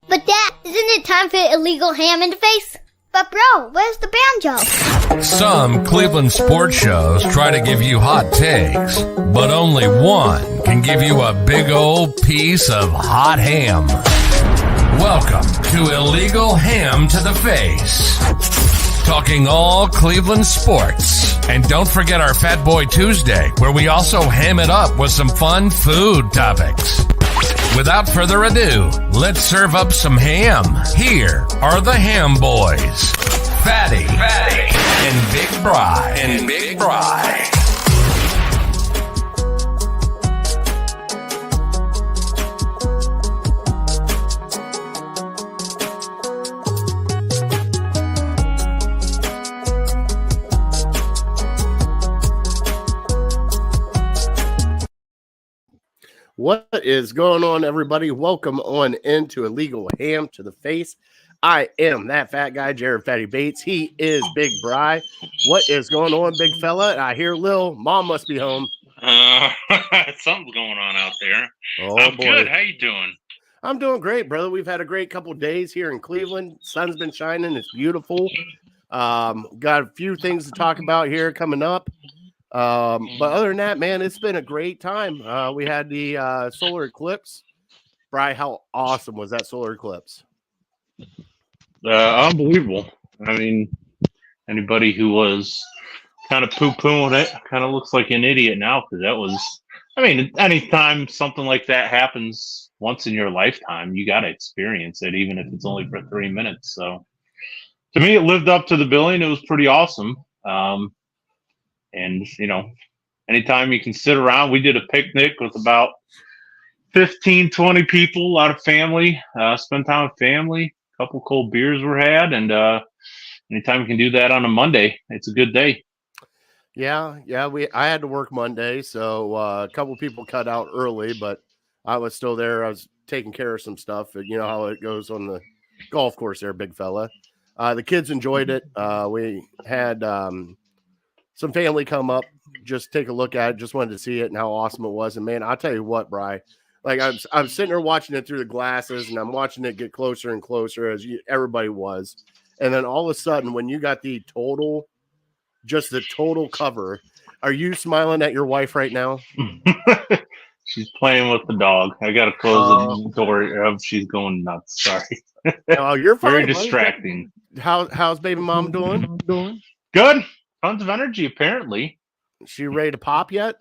But Dad, isn't it time for illegal ham in the face? But bro, where's the banjo? Some Cleveland sports shows try to give you hot takes, but only one can give you a big old piece of hot ham. Welcome to Illegal Ham to the Face. Talking all Cleveland sports. And don't forget our Fat Boy Tuesday, where we also ham it up with some fun food topics. Without further ado, let's serve up some ham. Here are the Ham Boys, Fatty, and Big Bry. What is going on, everybody? Welcome on into Illegal Ham to the Face. I am that fat guy, Jared Fatty Bates. He is Big Bry. What is going on, big fella? I hear Lil. Mom must be home. Something's going on out there. Oh, I'm boy. good. How you doing? I'm doing great, brother. We've had a great couple of days here in Cleveland. Sun's been shining. It's beautiful. Got a few things to talk about here coming up. But other than that, man, it's been a great time. We had the solar eclipse. Bri, how awesome was that solar eclipse? Unbelievable. I mean, anybody who was kind of poo-pooing it kind of looks like an idiot now, because that was, I mean, anytime something like that happens once in your lifetime, you got to experience it, even if it's only for 3 minutes. So to me, it lived up to the billing. It was pretty awesome. And, you know, anytime you can sit around, we did a picnic with about 15, 20 people, a lot of family, spend time with family, a couple cold beers were had. And anytime you can do that on a Monday, it's a good day. Yeah. I had to work Monday, so a couple people cut out early, but I was still there. I was taking care of some stuff. You know how it goes on the golf course there, big fella. The kids enjoyed it. We had some family come up, just take a look at it, just wanted to see it and how awesome it was. And man, I'll tell you what, Bri, like I'm sitting there watching it through the glasses, and I'm watching it get closer and closer as everybody was. And then all of a sudden, when you got the total cover, are you smiling at your wife right now? She's playing with the dog. I got to close the door. She's going nuts. Sorry. Oh, you're fine. Very distracting. How's baby mom doing? Good. Tons of energy, apparently. Is she ready to pop yet?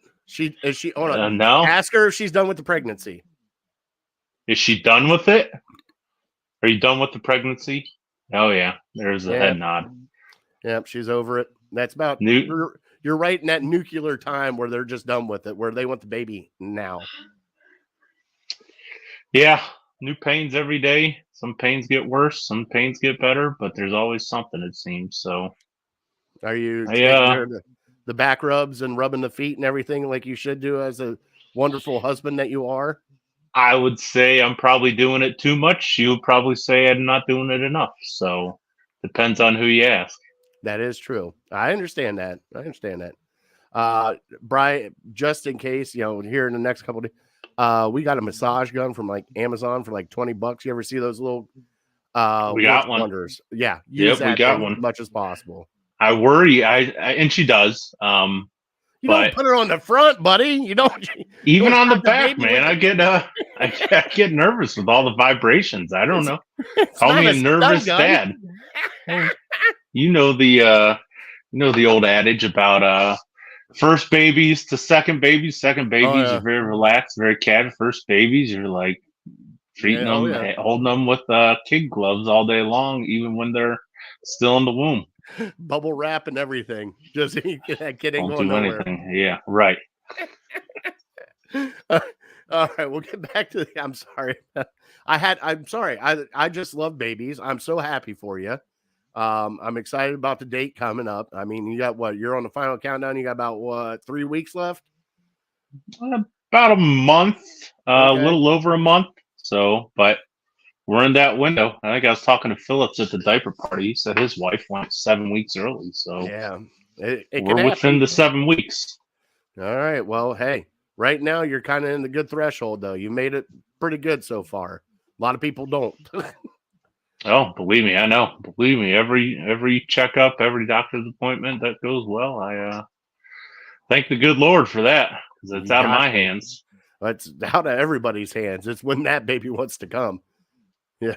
Is she? Hold on. No. Ask her if she's done with the pregnancy. Is she done with it? Are you done with the pregnancy? Oh yeah, there's a head nod. Yep, she's over it. That's about. You're right in that nuclear time where they're just done with it, where they want the baby now. Yeah, new pains every day. Some pains get worse, some pains get better, but there's always something, it seems. So. Are you taking the back rubs and rubbing the feet and everything like you should do as a wonderful husband that you are? I would say I'm probably doing it too much. You would probably say I'm not doing it enough. So depends on who you ask. That is true. I understand that. Bri, just in case, here in the next couple of days, we got a massage gun from like Amazon for like $20. You ever see those little we got one. Wonders? Yeah. Use that we got one as much as possible. I worry. And she does. You don't put her on the front, buddy. You don't. Even on the back, man. I get nervous with all the vibrations. I don't know. Call me a nervous dad. You know the old adage about first babies to second babies. Second babies are very relaxed, very casual. First babies, you're like treating them, holding them with kid gloves all day long, even when they're still in the womb. Bubble wrap and everything. Just that kid ain't going nowhere. Anything. Yeah, right. All right, we'll get back to I'm sorry. I'm sorry. I just love babies. I'm so happy for you. I'm excited about the date coming up. I mean, you got what? You're on the final countdown. You got about 3 weeks left? About a month, a little over a month. So, but we're in that window. I think I was talking to Phillips at the diaper party. He said his wife went 7 weeks early. So yeah, we're within the 7 weeks. All right. Well, hey, right now you're kind of in the good threshold, though. You made it pretty good so far. A lot of people don't. Oh, believe me, I know. Believe me, every checkup, every doctor's appointment that goes well, I thank the good Lord for that, because it's You out of got my to. hands. It's out of everybody's hands. It's when that baby wants to come. Yeah.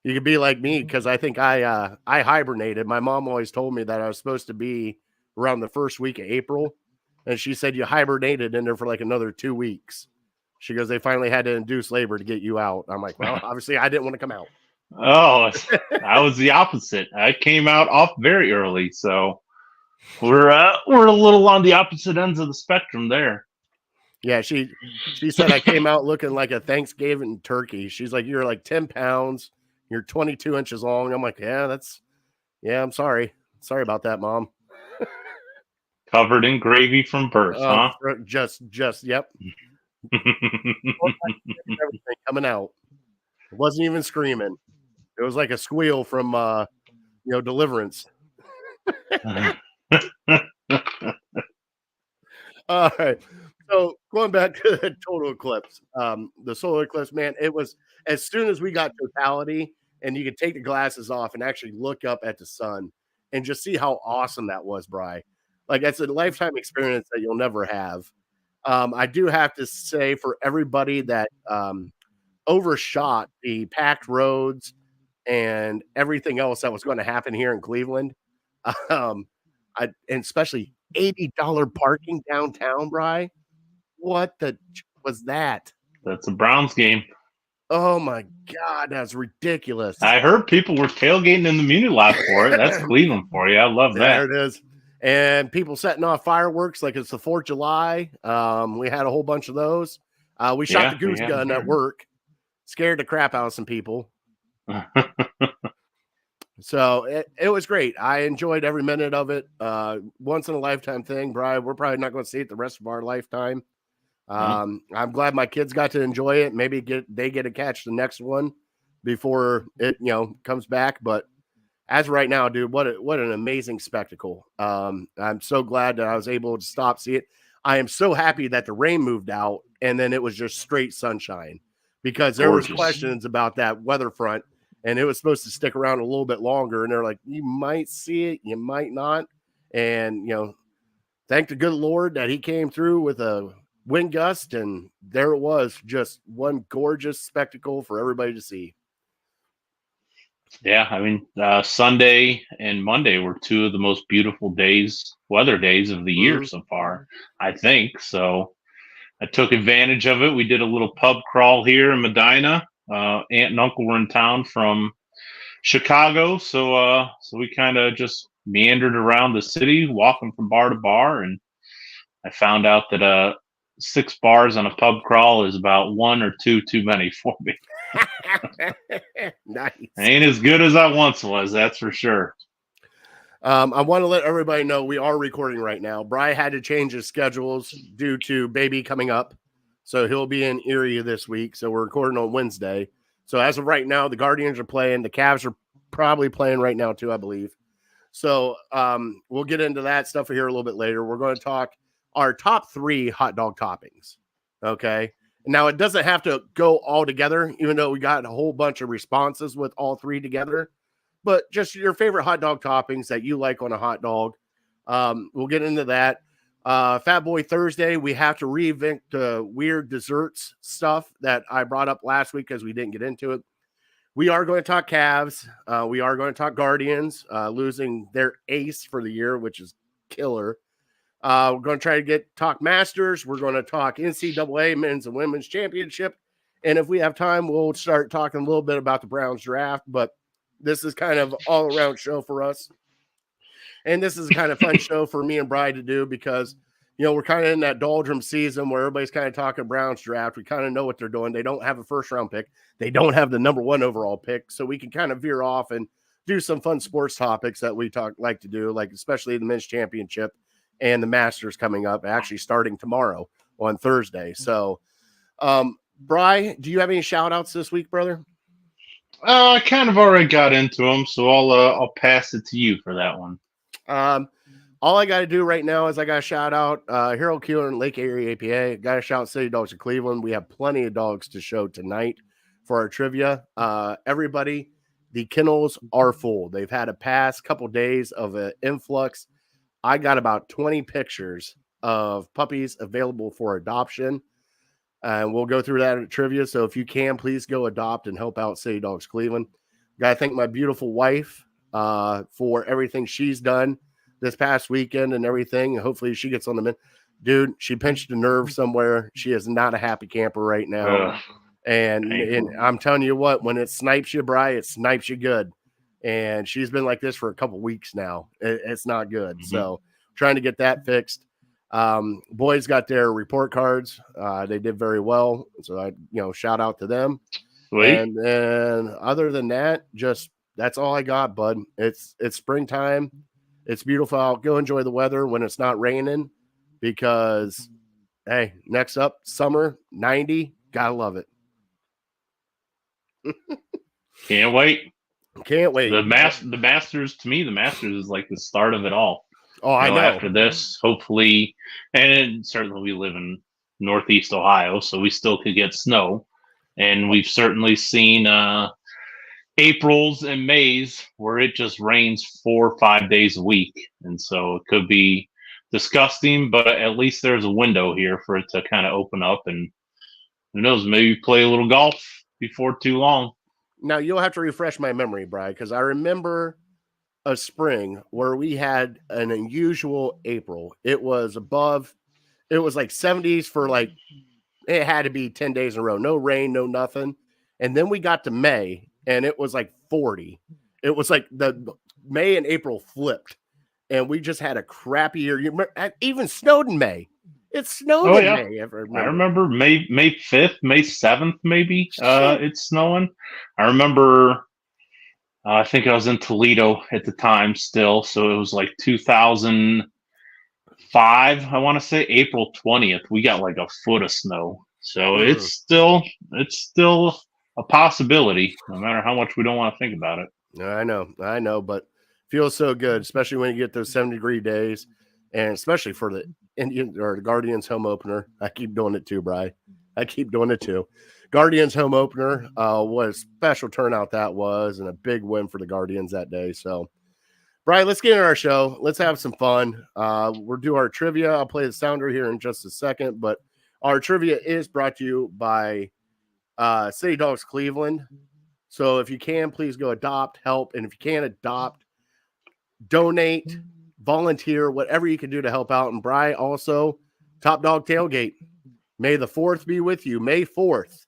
You could be like me because I think I hibernated. My mom always told me that I was supposed to be around the first week of April, and she said you hibernated in there for like another 2 weeks. She goes, they finally had to induce labor to get you out. I'm like, well, obviously I didn't want to come out. Oh, I was the opposite. I came out off very early, so we're a little on the opposite ends of the spectrum there. Yeah, she said I came out looking like a Thanksgiving turkey. She's like, you're like 10 pounds. You're 22 inches long. I'm like, yeah, I'm sorry. Sorry about that, Mom. Covered in gravy from birth, huh? Just, yep. Everything coming out. It wasn't even screaming. It was like a squeal from, Deliverance. All right. So going back to the total eclipse, the solar eclipse, man, it was as soon as we got totality and you could take the glasses off and actually look up at the sun and just see how awesome that was, Bri. Like it's a lifetime experience that you'll never have. I do have to say for everybody that overshot the packed roads and everything else that was going to happen here in Cleveland, and especially $80 parking downtown, Bri. What the was that? That's a Browns game. Oh my God, that's ridiculous. I heard people were tailgating in the muni lot for it. That's Cleveland for you. I love that. There it is. And people setting off fireworks like it's the 4th of July. We had a whole bunch of those. We shot the goose gun at work. Scared the crap out of some people. So it was great. I enjoyed every minute of it. Once in a lifetime thing, Brian. We're probably not going to see it the rest of our lifetime. I'm glad my kids got to enjoy it. Maybe they get to catch the next one before it comes back. But as right now, dude, what an amazing spectacle. I'm so glad that I was able to stop see it. I am so happy that the rain moved out and then it was just straight sunshine, because there was questions about that weather front and it was supposed to stick around a little bit longer. And they're like, you might see it, you might not. And, thank the good Lord that he came through with a wind gust, and there it was, just one gorgeous spectacle for everybody to see. Yeah, I mean, Sunday and Monday were two of the most beautiful weather days of the year so far, I think. So I took advantage of it. We did a little pub crawl here in Medina. Aunt and uncle were in town from Chicago, so we kind of just meandered around the city, walking from bar to bar, and I found out that 6 bars on a pub crawl is about 1 or 2 too many for me. Nice. I ain't as good as I once was, that's for sure. I want to let everybody know we are recording right now. Bri had to change his schedules due to baby coming up, so he'll be in Erie this week. So we're recording on Wednesday. So as of right now, the Guardians are playing. The Cavs are probably playing right now too, I believe. So we'll get into that stuff here a little bit later. We're going to talk our top 3 hot dog toppings. Okay. Now it doesn't have to go all together, even though we got a whole bunch of responses with all 3 together, but just your favorite hot dog toppings that you like on a hot dog. We'll get into that. Fat Boy Thursday, we have to reinvent the weird desserts stuff that I brought up last week because we didn't get into it. We are going to talk Cavs. We are going to talk Guardians losing their ace for the year, which is killer. We're going to try to talk Masters. We're going to talk NCAA men's and women's championship. And if we have time, we'll start talking a little bit about the Browns draft. But this is kind of all around show for us. And this is a kind of fun show for me and Bri to do because, we're kind of in that doldrum season where everybody's kind of talking Browns draft. We kind of know what they're doing. They don't have a first round pick. They don't have the number 1 overall pick. So we can kind of veer off and do some fun sports topics that we like to do, like especially the men's championship and the Masters coming up, actually starting tomorrow on Thursday. So, Bri, do you have any shout outs this week, brother? I kind of already got into them, so I'll pass it to you for that one. All I got to do right now is I got to shout out hkeehl and Lake Erie APA. Got to shout City Dogs of Cleveland. We have plenty of dogs to show tonight. for our trivia. Everybody, the kennels are full. They've had a past couple days of an influx. I got about 20 pictures of puppies available for adoption. And we'll go through that at trivia. So if you can, please go adopt and help out City Dogs Cleveland. Got to thank my beautiful wife for everything she's done this past weekend and everything. Hopefully she gets on the dude. She pinched a nerve somewhere. She is not a happy camper right now. And I'm telling you what, when it snipes you, Bri, it snipes you good. And she's been like this for a couple weeks now. It's not good. Mm-hmm. So trying to get that fixed. Boys got their report cards. They did very well. So I, shout out to them. Sweet. And then other than that, that's all I got, bud. It's springtime. It's beautiful out. Go enjoy the weather when it's not raining because, hey, next up, summer, 90. Gotta love it. Can't wait. Can't wait. The Masters, to me, the Masters is like the start of it all. Oh, I know. After this, hopefully, and certainly we live in Northeast Ohio, so we still could get snow. And we've certainly seen Aprils and Mays where it just rains 4 or 5 days a week. And so it could be disgusting, but at least there's a window here for it to kind of open up. And who knows, maybe play a little golf before too long. Now, you'll have to refresh my memory, Brian, because I remember a spring where we had an unusual April. It was like 70s for it had to be 10 days in a row. No rain, no nothing. And then we got to May and it was like 40. It was like the May and April flipped and we just had a crappy year. You remember, it even snowed in May. It snowed in May. I remember May 5th, May 7th, maybe it's snowing. I remember, I think I was in Toledo at the time still. So it was like 2005, I want to say April 20th. We got like a foot of snow. So it's still a possibility, no matter how much we don't want to think about it. I know, but feels so good, especially when you get those 70-degree days, and especially for the Indian or the Guardians home opener. I keep doing it too, Bri. I keep doing it too. Guardians home opener, what a special turnout that was, and a big win for the Guardians that day. So, Bri, let's get into our show. Let's have some fun. We'll do our trivia. I'll play the sounder here in just a second, but our trivia is brought to you by City Dogs Cleveland. So if you can, please go adopt, help. And if you can't adopt, donate, volunteer, whatever you can do to help out. And Bri, also, Top Dog Tailgate. May the 4th be with you. May 4th.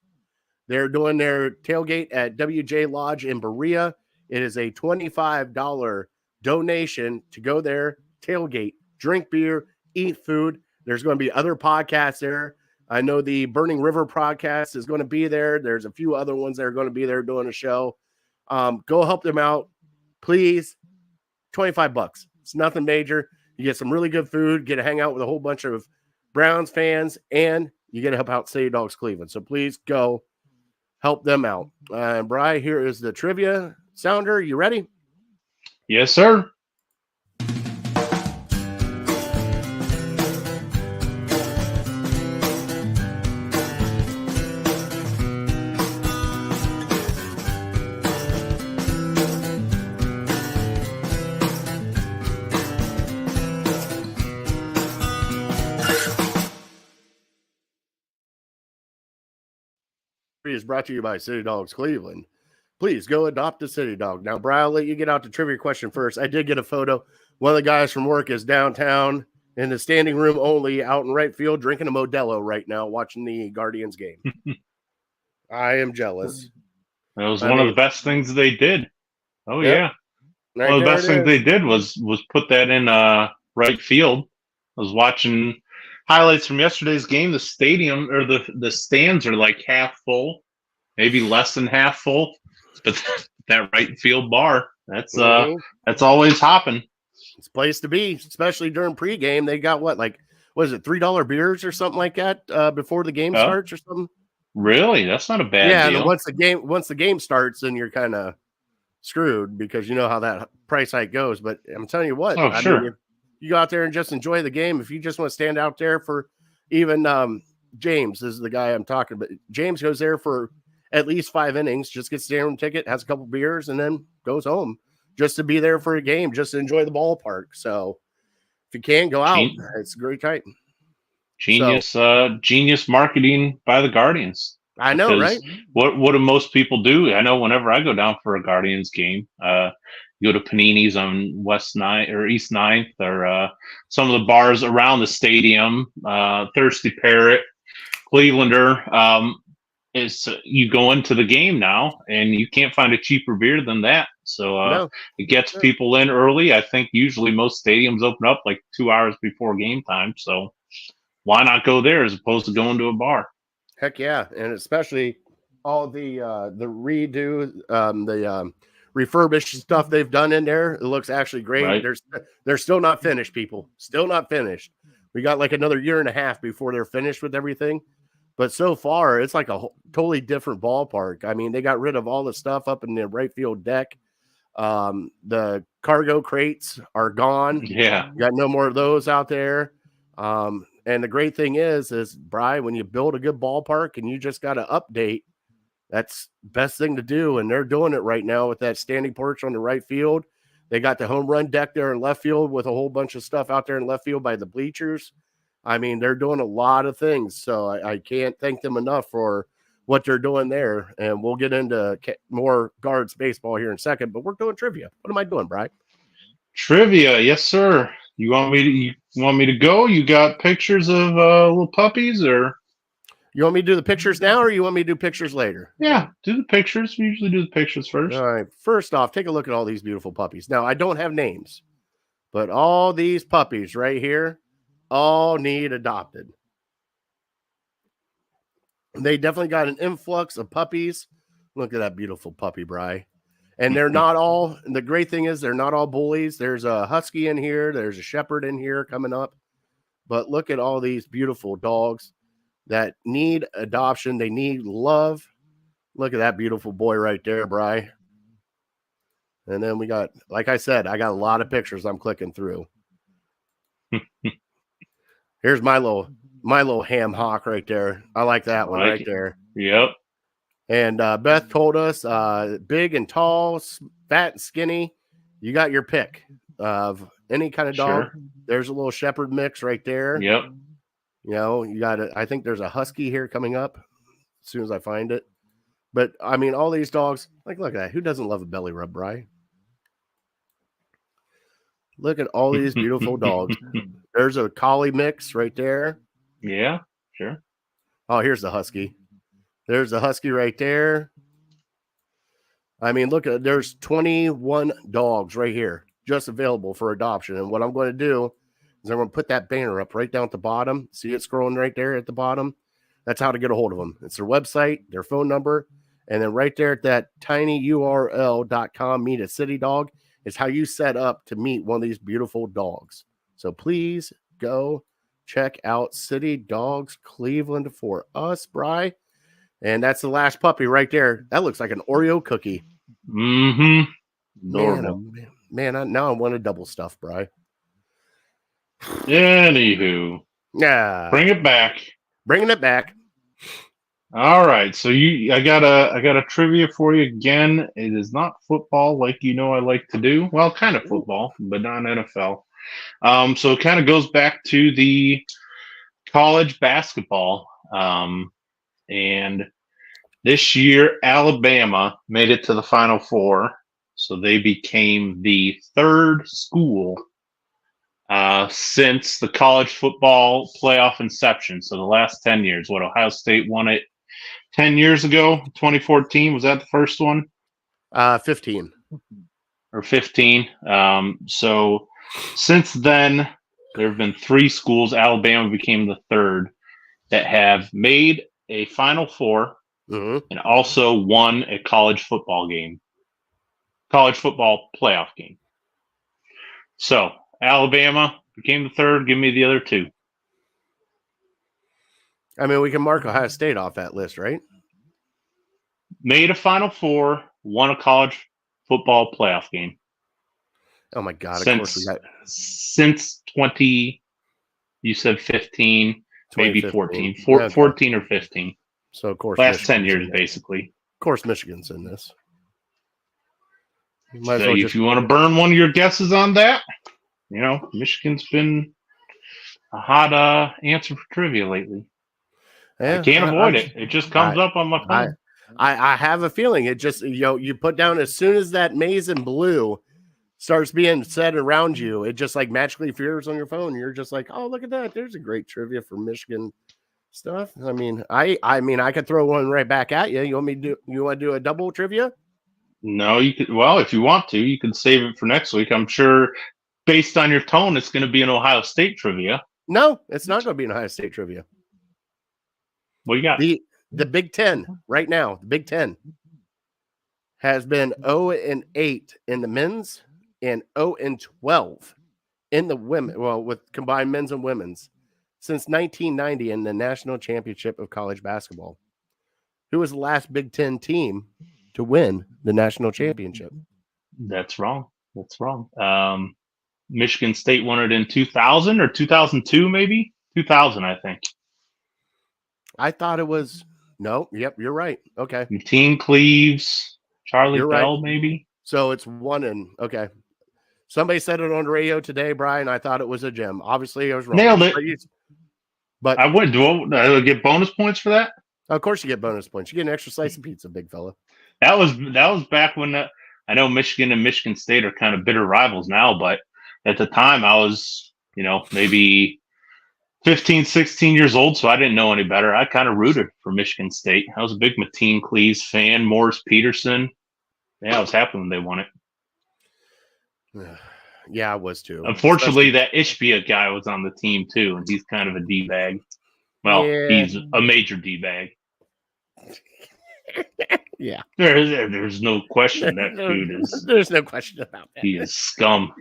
They're doing their tailgate at WJ Lodge in Berea. It is a $25 donation to go there, tailgate, drink beer, eat food. There's going to be other podcasts there. I know the Burning River podcast is going to be there. There's a few other ones that are going to be there doing a show. Go help them out, please. $25. It's nothing major. You get some really good food, get to hang out with a whole bunch of Browns fans, and you get to help out City Dogs Cleveland. So please go help them out. Bri, here is the trivia sounder. You ready? Yes, sir. Is brought to you by City Dogs Cleveland. Please go adopt a City Dog. Now, Brian, I'll let you get out the trivia question first. I did get a photo. One of the guys from work is downtown in the standing room only out in right field drinking a Modelo right now watching the Guardians game. I am jealous. That was one of the best things they did. Oh, yeah. Right, one of the best things they did was put that in right field. I was watching highlights from yesterday's game. The stadium or the stands are like half full, maybe less than half full. But that right field bar, that's always hopping. It's a place to be, especially during pregame. They got what is it, $3 beers or something like that before the game starts or something? Really? That's not a bad deal. Once the game starts, then you're kind of screwed because you know how that price hike goes. But I'm telling you what, sure. You go out there and just enjoy the game. If you just want to stand out there for even James, this is the guy I'm talking about. James goes there for at least 5 innings, just gets the room ticket, has a couple beers, and then goes home just to be there for a game, just to enjoy the ballpark. So if you can go out, it's a great time. Genius marketing by the Guardians. I know, right? What do most people do? I know whenever I go down for a Guardians game, go to Panini's on West 9th or East 9th, or some of the bars around the stadium, Thirsty Parrot, Clevelander, is you go into the game now and you can't find a cheaper beer than that. So it gets people in early. I think usually most stadiums open up like 2 hours before game time. So why not go there as opposed to going to a bar? Heck yeah. And especially all the redo, the refurbished stuff they've done in there. It looks actually great. Right. They're still not finished, people. Still not finished. We got like another year and a half before they're finished with everything. But so far, it's like a totally different ballpark. I mean, they got rid of all the stuff up in the right field deck. The cargo crates are gone. Yeah. You got no more of those out there. And the great thing is Bri, when you build a good ballpark and you just got to update, that's the best thing to do. And they're doing it right now with that standing porch on the right field. They got the home run deck there in left field with a whole bunch of stuff out there in left field by the bleachers. I mean, they're doing a lot of things. So I can't thank them enough for what they're doing there. And we'll get into more Guards baseball here in a second, but we're doing trivia. What am I doing, Bri? Trivia. Yes, sir. You want me to go? You got pictures of little puppies, or you want me to do the pictures now, or you want me to do pictures later? Yeah, do the pictures. We usually do the pictures first. All right. First off, take a look at all these beautiful puppies. Now, I don't have names, but all these puppies right here all need adopted. They definitely got an influx of puppies. Look at that beautiful puppy, Bri. And they're not all, the great thing is they're not all bullies. There's a husky in here. There's a shepherd in here coming up. But look at all these beautiful dogs that need adoption. They need love. Look at that beautiful boy right there, Bri. And then we got, like I said, I got a lot of pictures I'm clicking through. Here's my little ham hock right there. I like that one right there. Yep. And Beth told us, big and tall, fat and skinny, you got your pick of any kind of dog. Sure. There's a little shepherd mix right there. Yep. You know, you got it. I think there's a husky here coming up as soon as I find it. But I mean, all these dogs, like, look at that. Who doesn't love a belly rub, Bri? Look at all these beautiful dogs. There's a collie mix right there. Yeah, sure. Oh, here's the husky. There's the husky right there. I mean, look at, there's 21 dogs right here just available for adoption. And what I'm going to do is I'm going to put that banner up right down at the bottom. See it scrolling right there at the bottom? That's how to get a hold of them. It's their website, their phone number, and then right there at that tinyurl.com meet a city dog is how you set up to meet one of these beautiful dogs. So please go check out City Dogs Cleveland for us, Bri. And that's the last puppy right there. That looks like an Oreo cookie. Mm-hmm. Man, now I want a double stuff, Bri. Anywho. Yeah. Bring it back. Bringing it back. All right. So I got a trivia for you again. It is not football like you know I like to do. Well, kind of football, but not NFL. So it kind of goes back to the college basketball. And this year, Alabama made it to the Final Four. So they became the third school since the college football playoff inception. So the last 10 years. What, Ohio State won it 10 years ago? 2014, was that the first one? 15. Or 15. So since then, there have been three schools. Alabama became the third that have made a Final Four and also won a college football playoff game. So Alabama became the third. Give me the other two. I mean, we can mark Ohio State off that list, right? Made a Final Four, won a college football playoff game. Oh my God! Of course we got since 20. You said 15, maybe 14, 14 or 15. So of course, last 10 years basically. course, Michigan's in this. So if you want to burn one of your guesses on that, Michigan's been a hot answer for trivia lately. Yeah, I can't avoid it. It just comes up on my phone. I have a feeling it just, you put down as soon as that maize and blue starts being said around you, it just like magically appears on your phone. You're just like, oh, look at that. There's a great trivia for Michigan stuff. I mean, I could throw one right back at you. You want to do a double trivia? No, you could. Well, if you want to, you can save it for next week. I'm sure, based on your tone, it's going to be an Ohio State trivia. No, it's not going to be an Ohio State trivia. What you got? The Big Ten right now. The Big Ten has been 0-8 in the men's and 0-12 in the women. Well, with combined men's and women's since 1990 in the national championship of college basketball. Who was the last Big Ten team to win the national championship? That's wrong. Michigan State won it in 2000 or 2002, maybe 2000, I think. I thought it was no. Yep, you're right. Okay, Team Cleaves, Charlie You're Bell, right. maybe. So it's one and okay. Somebody said it on the radio today, Brian. I thought it was a gem. Obviously, I was wrong. Nailed it. But I would. Do I get bonus points for that? Of course, you get bonus points. You get an extra slice of pizza, big fella. That was back when I know Michigan and Michigan State are kind of bitter rivals now, but at the time I was, maybe 15, 16 years old, so I didn't know any better. I kind of rooted for Michigan State. I was a big Mateen Cleaves fan, Morris Peterson. Yeah, I was happy when they won it. Yeah, I was too. Unfortunately, that Ishbia guy was on the team too, and he's kind of a D-bag. Well, He's a major D-bag. Yeah. There's no question that dude is. There's no question about that. He is scum.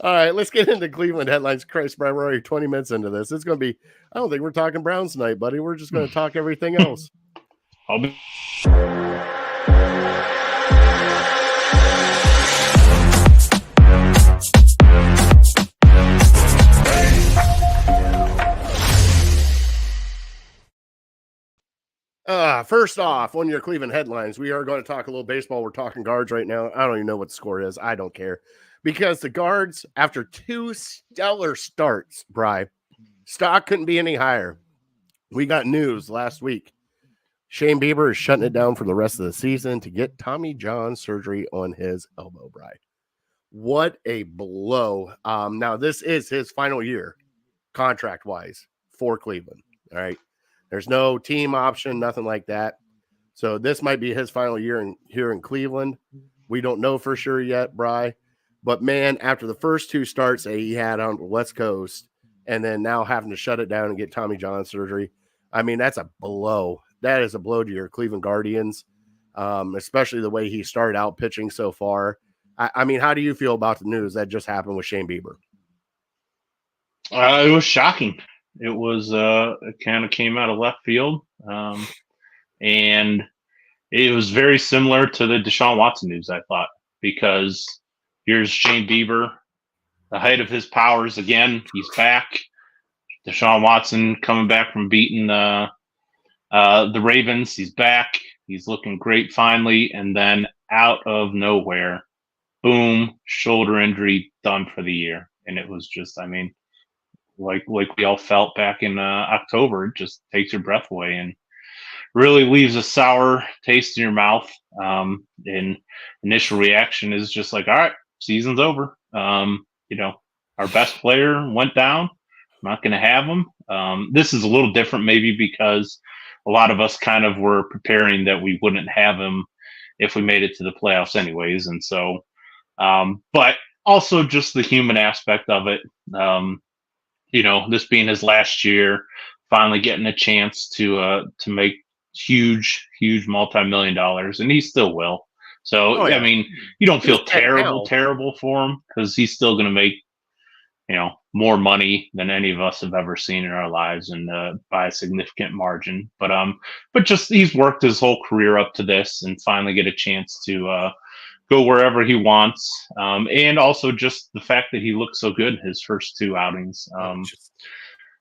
All right, let's get into Cleveland headlines. Christ, Brian, we're already 20 minutes into this. It's going to be, I don't think we're talking Browns tonight, buddy. We're just going to talk everything else. I'll be. First off, on your Cleveland headlines, we are going to talk a little baseball. We're talking guards right now. I don't even know what the score is. I don't care. Because the guards, after two stellar starts, Bri, stock couldn't be any higher. We got news last week. Shane Bieber is shutting it down for the rest of the season to get Tommy John surgery on his elbow, Bri. What a blow. Now, this is his final year, contract-wise, for Cleveland. All right. There's no team option, nothing like that. So this might be his final year here in Cleveland. We don't know for sure yet, Bri. But, man, after the first two starts that he had on the West Coast and then now having to shut it down and get Tommy John surgery, I mean, that's a blow. That is a blow to your Cleveland Guardians, especially the way he started out pitching so far. I mean, how do you feel about the news that just happened with Shane Bieber? It was shocking. It was it kind of came out of left field, and it was very similar to the Deshaun Watson news, I thought, because here's Shane Bieber, the height of his powers again. He's back. Deshaun Watson coming back from beating the Ravens. He's back. He's looking great finally, and then out of nowhere, boom, shoulder injury, done for the year. And it was just, I mean, like we all felt back in October, it just takes your breath away and really leaves a sour taste in your mouth. And initial reaction is just like, all right, season's over. Our best player went down. I'm not going to have him. This is a little different maybe because a lot of us kind of were preparing that we wouldn't have him if we made it to the playoffs anyways. And so, but also just the human aspect of it. This being his last year, finally getting a chance to make huge multi-million dollars, and he still will. So, I mean, you don't feel terrible for him because he's still going to make, more money than any of us have ever seen in our lives, and by a significant margin. But just he's worked his whole career up to this, and finally get a chance to go wherever he wants, and also just the fact that he looked so good his first two outings.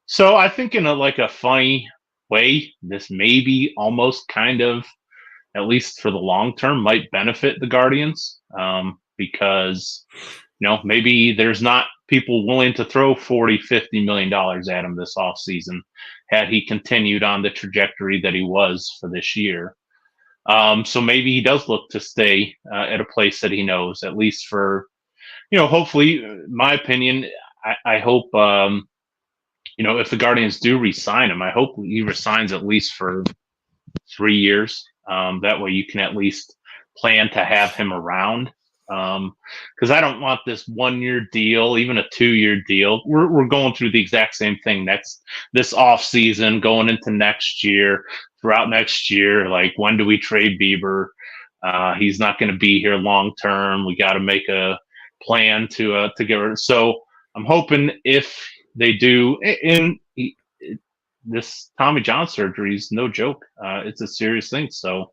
So I think in a funny way, this maybe almost kind of at least for the long term, might benefit the Guardians because, maybe there's not people willing to throw $40-50 million at him this offseason had he continued on the trajectory that he was for this year. So maybe he does look to stay at a place that he knows, at least for, hopefully, my opinion, I hope, if the Guardians do re-sign him, I hope he resigns at least for 3 years. That way you can at least plan to have him around. Because I don't want this 1-year deal, even a 2-year deal. We're going through the exact same thing this off season, going into next year, throughout next year. Like, when do we trade Bieber? He's not going to be here long term. We got to make a plan to get rid. So I'm hoping if they do, this Tommy John surgery is no joke. It's a serious thing. So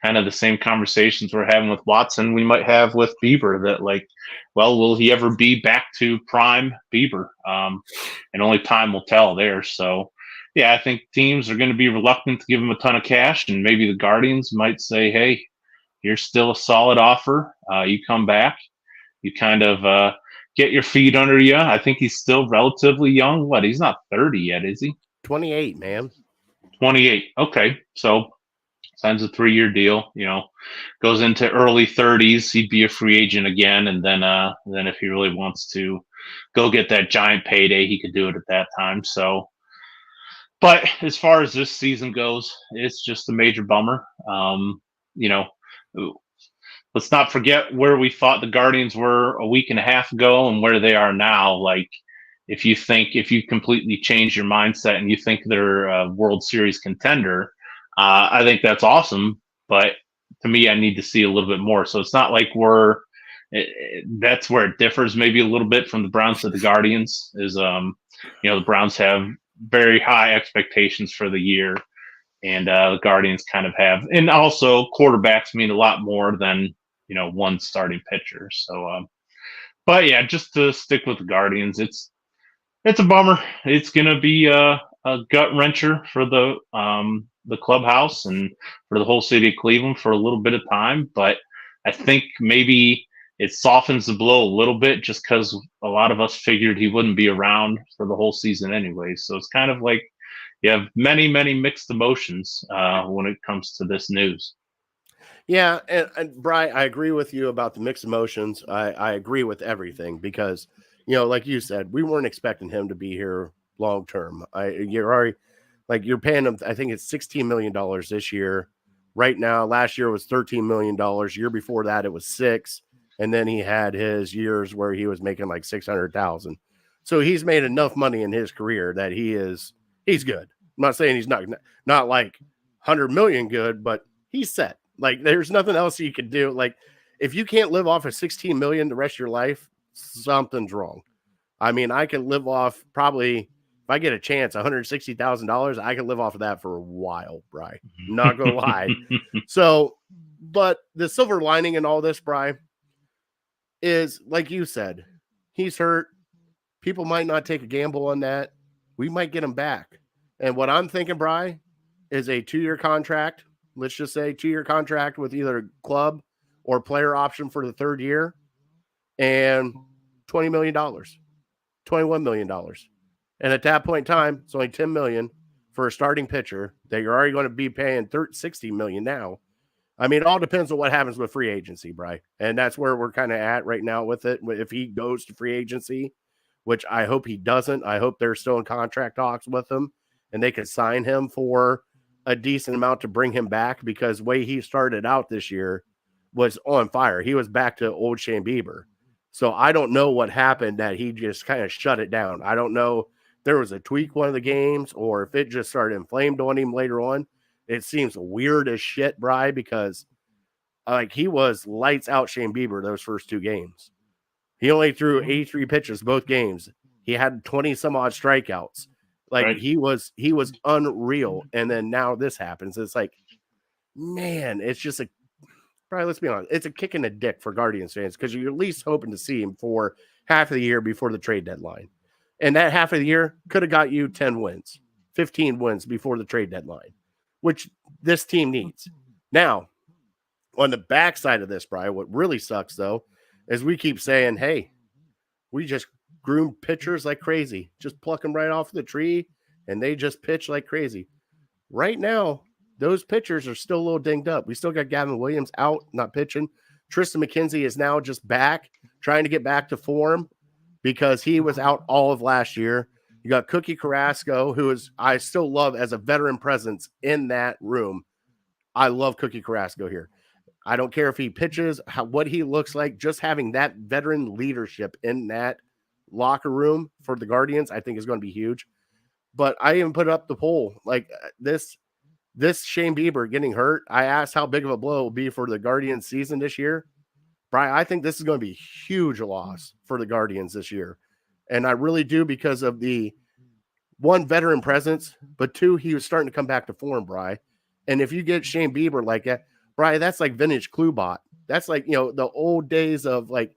kind of the same conversations we're having with Watson, we might have with Bieber, that like, well, will he ever be back to prime Bieber? And only time will tell there. So yeah, I think teams are going to be reluctant to give him a ton of cash, and maybe the Guardians might say, hey, here's still a solid offer. You come back, you kind of get your feet under you. I think he's still relatively young. He's not 30 yet, is he? 28, man. 28. Okay. So signs a 3-year deal, goes into early 30s. He'd be a free agent again. And then if he really wants to go get that giant payday, he could do it at that time. So, but as far as this season goes, it's just a major bummer. Let's not forget where we thought the Guardians were a week and a half ago and where they are now. Like, if you completely change your mindset and you think they're a World Series contender, I think that's awesome. But to me, I need to see a little bit more. So it's not like that's where it differs maybe a little bit from the Browns to the Guardians is, the Browns have very high expectations for the year, and the Guardians kind of have, and also quarterbacks mean a lot more than, one starting pitcher. So, but yeah, just to stick with the Guardians, it's a bummer. It's going to be a gut wrencher for the clubhouse and for the whole city of Cleveland for a little bit of time. But I think maybe it softens the blow a little bit, just because a lot of us figured he wouldn't be around for the whole season anyway. So it's kind of like you have many, many mixed emotions when it comes to this news. Yeah, and Bri, I agree with you about the mixed emotions. I agree with everything because, like you said, we weren't expecting him to be here long term. You're paying him, I think it's $16 million this year. Right now, last year was $13 million. Year before that, it was $6 million. And then he had his years where he was making like $600,000. So he's made enough money in his career that he's good. I'm not saying he's not like 100 million good, but he's set. Like, there's nothing else you can do. Like, if you can't live off of 16 million the rest of your life, something's wrong. I mean, I can live off probably, if I get a chance, $160,000, I can live off of that for a while, Bri. Not gonna lie. So, but the silver lining in all this, Bri, is like you said, he's hurt. People might not take a gamble on that. We might get him back. And what I'm thinking, Bri, is a 2-year contract. Let's just say 2-year contract with either club or player option for the 3rd year, and $20 million, $21 million. And at that point in time, it's only $10 million for a starting pitcher that you're already going to be paying $60 million now. I mean, it all depends on what happens with free agency, Bri. And that's where we're kind of at right now with it. If he goes to free agency, which I hope he doesn't, I hope they're still in contract talks with him and they could sign him for a decent amount to bring him back, because the way he started out this year was on fire. He was back to old Shane Bieber. So I don't know what happened that he just kind of shut it down. I don't know if there was a tweak one of the games or if it just started inflamed on him later on. It seems weird as shit, Bri, because like he was lights out Shane Bieber those first 2 games. He only threw 83 pitches both games. He had 20 some odd strikeouts. Like, right. He was unreal. And then now this happens. It's like, man, it's just probably, let's be honest, it's a kick in the dick for Guardians fans, because you're at least hoping to see him for half of the year before the trade deadline. And that half of the year could have got you 10 wins, 15 wins before the trade deadline, which this team needs. Now, On the backside of this, Brian, what really sucks, though, is we keep saying, hey, we just groom pitchers like crazy. Just pluck them right off the tree, and they just pitch like crazy. Right now, those pitchers are still a little dinged up. We still got Gavin Williams out, not pitching. Tristan McKenzie is now just back, trying to get back to form because he was out all of last year. You got Cookie Carrasco, who is I still love as a veteran presence in that room. I love Cookie Carrasco here. I don't care if he pitches, what he looks like, just having that veteran leadership in that locker room for the Guardians, I think is going to be huge. But I even put up the poll, like this Shane Bieber getting hurt. I asked how big of a blow it will be for the Guardians season this year. Brian, I think this is going to be a huge loss for the Guardians this year. And I really do because of the one veteran presence, but two, he was starting to come back to form, Brian. And if you get Shane Bieber like that, Brian, that's like vintage Klubot. That's like, the old days of like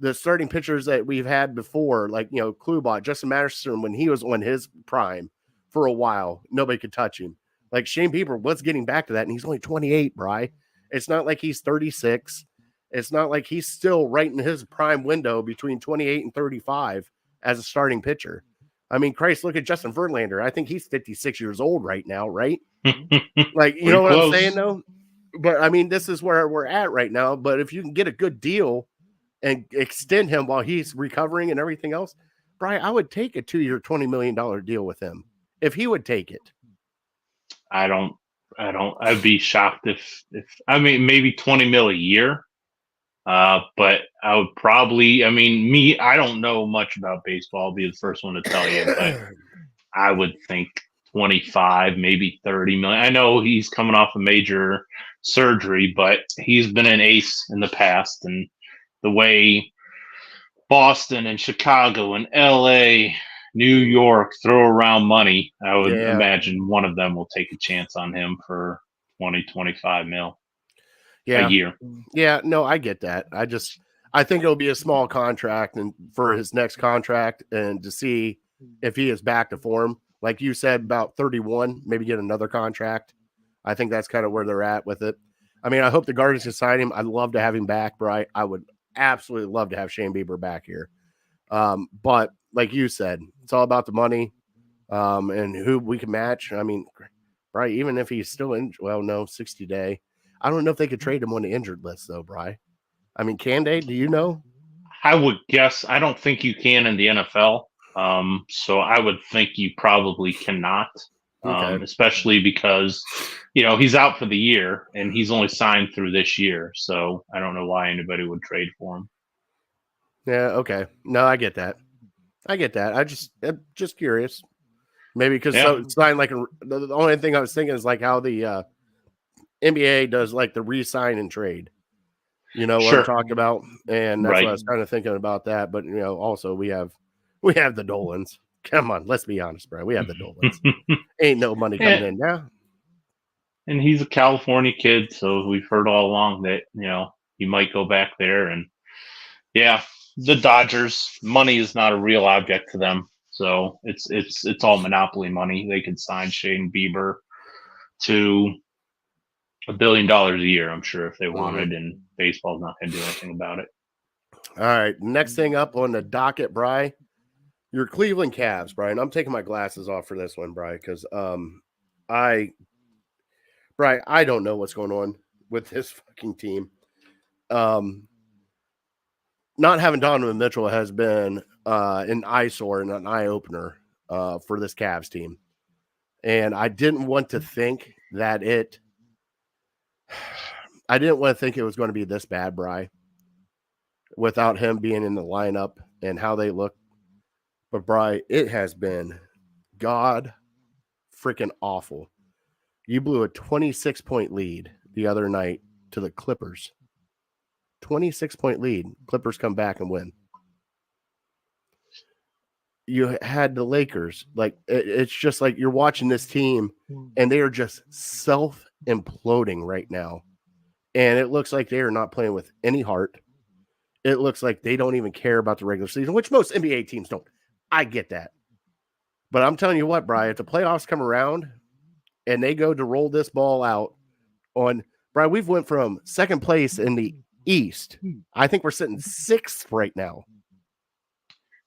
the starting pitchers that we've had before, like, Klubot, Justin Matterson, when he was on his prime for a while, nobody could touch him. Like Shane Bieber was getting back to that, and he's only 28, Brian. It's not like he's 36. It's not like he's still right in his prime window between 28 and 35 as a starting pitcher. I mean, Christ, look at Justin Verlander. I think he's 56 years old right now, right? Like, you know what I'm saying, though? But, I mean, this is where we're at right now. But if you can get a good deal and extend him while he's recovering and everything else, Brian, I would take a 2-year, $20 million deal with him if he would take it. I'd be shocked if maybe 20 mil a year. But I would probably, I don't know much about baseball. I'll be the first one to tell you, but I would think 25, maybe 30 million. I know he's coming off a major surgery, but he's been an ace in the past. And the way Boston and Chicago and LA, New York throw around money, I would imagine one of them will take a chance on him for 20, 25 mil a year. Yeah, no, I get that. I think it'll be a small contract and for his next contract and to see if he is back to form. Like you said, about 31, maybe get another contract. I think that's kind of where they're at with it. I mean, I hope the Guardians can sign him. I'd love to have him back, Brian. I would absolutely love to have Shane Bieber back here. But like you said, it's all about the money and who we can match. I mean, Brian, even if he's still 60 day. I don't know if they could trade him on the injured list, though, Brian. I mean, can they? Do you know? I would guess. I don't think you can in the NFL. So I would think you probably cannot, especially because, he's out for the year and he's only signed through this year. So I don't know why anybody would trade for him. Yeah, okay. No, I get that. I'm just curious. Maybe because it's not like the only thing I was thinking is like how the NBA does like the re-sign and trade. You know what I'm talking about? And that's what I was kind of thinking about that. But, also we have the Dolans. Come on, let's be honest, bro. We have the Dolans. Ain't no money coming in now. And he's a California kid, so we've heard all along that, he might go back there. And, the Dodgers, money is not a real object to them. So it's all monopoly money. They could sign Shane Bieber to $1 billion a year, I'm sure, if they wanted, and baseball's not going to do anything about it. All right, next thing up on the docket, Bri, your Cleveland Cavs, Brian. I'm taking my glasses off for this one, Bri, because I don't know what's going on with this fucking team. Not having Donovan Mitchell has been an eyesore and an eye-opener for this Cavs team. And I didn't want to think it was going to be this bad, Bri, without him being in the lineup and how they look. But, Bri, it has been god freaking awful. You blew a 26-point lead the other night to the Clippers. 26-point lead. Clippers come back and win. You had the Lakers. Like, it's just like you're watching this team, and they are just self-imploding right now. And it looks like they are not playing with any heart. It looks like they don't even care about the regular season, which most NBA teams don't. I get that. But I'm telling you what, Brian, if the playoffs come around and they go to roll this ball out on Brian, we've went from second place in the East. I think we're sitting 6th right now.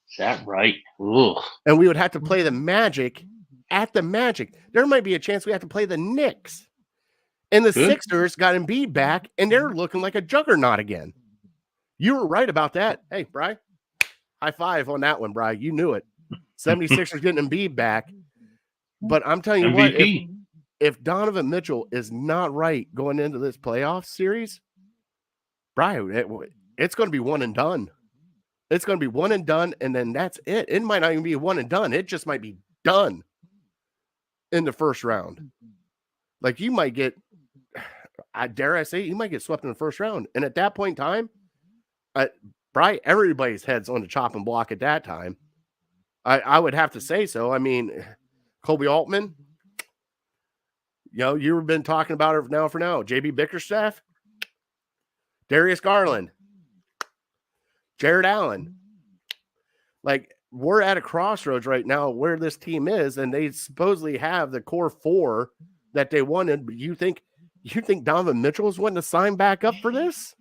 Is that right? Ugh. And we would have to play the Magic at the Magic. There might be a chance we have to play the Knicks. And the Sixers got Embiid back, and they're looking like a juggernaut again. You were right about that. Hey, Bri, high five on that one, Bri. You knew it. 76ers getting Embiid back. But I'm telling you MVP. what, if Donovan Mitchell is not right going into this playoff series, Bri, it's going to be one and done. It's going to be one and done, and then that's it. It might not even be a one and done. It just might be done in the first round. Like you might get, dare I say, you might get swept in the first round. And at that point in time, Bri, everybody's head's on the chopping block at that time. I would have to say so. I mean, Kobe Altman, you've been talking about it for now. JB Bickerstaff, Darius Garland, Jared Allen. Like, we're at a crossroads right now where this team is, and they supposedly have the core 4 that they wanted. But you think Donovan Mitchell is wanting to sign back up for this?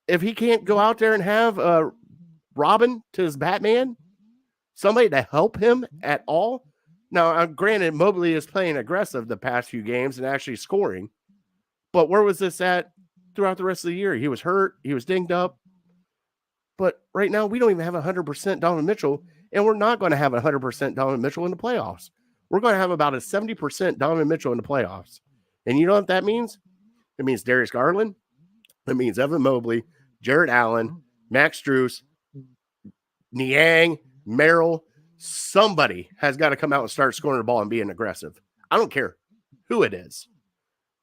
If he can't go out there and have Robin to his Batman, somebody to help him at all. Now, granted, Mobley is playing aggressive the past few games and actually scoring. But where was this at throughout the rest of the year? He was hurt. He was dinged up. But right now, we don't even have 100% Donovan Mitchell, and we're not going to have 100% Donovan Mitchell in the playoffs. We're going to have about a 70% Donovan Mitchell in the playoffs. And you know what that means? It means Darius Garland. It means Evan Mobley, Jared Allen, Max Strus, Niang, Merrill. Somebody has got to come out and start scoring the ball and being aggressive. I don't care who it is.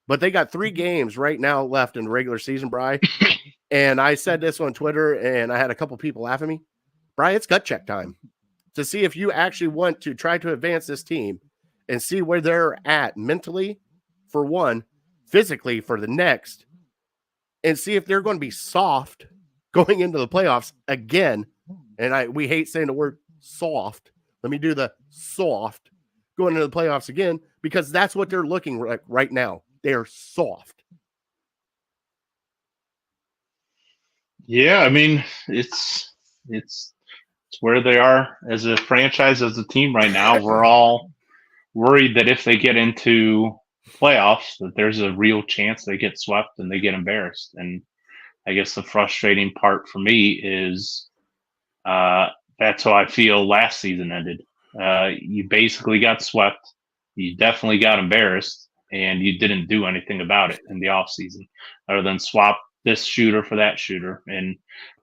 But they got 3 games right now left in the regular season, Bri. And I said this on Twitter, and I had a couple people laugh at me. Bri, it's gut check time to see if you actually want to try to advance this team and see where they're at mentally for one, physically for the next, and see if they're going to be soft going into the playoffs again. And we hate saying the word soft. Let me do the soft going into the playoffs again, because that's what they're looking like right now. They are soft. Yeah, I mean, it's where they are as a franchise, as a team right now. We're all worried that if they get into playoffs, that there's a real chance they get swept and they get embarrassed. And I guess the frustrating part for me is that's how I feel last season ended. You basically got swept. You definitely got embarrassed, and you didn't do anything about it in the offseason other than swap this shooter for that shooter. And,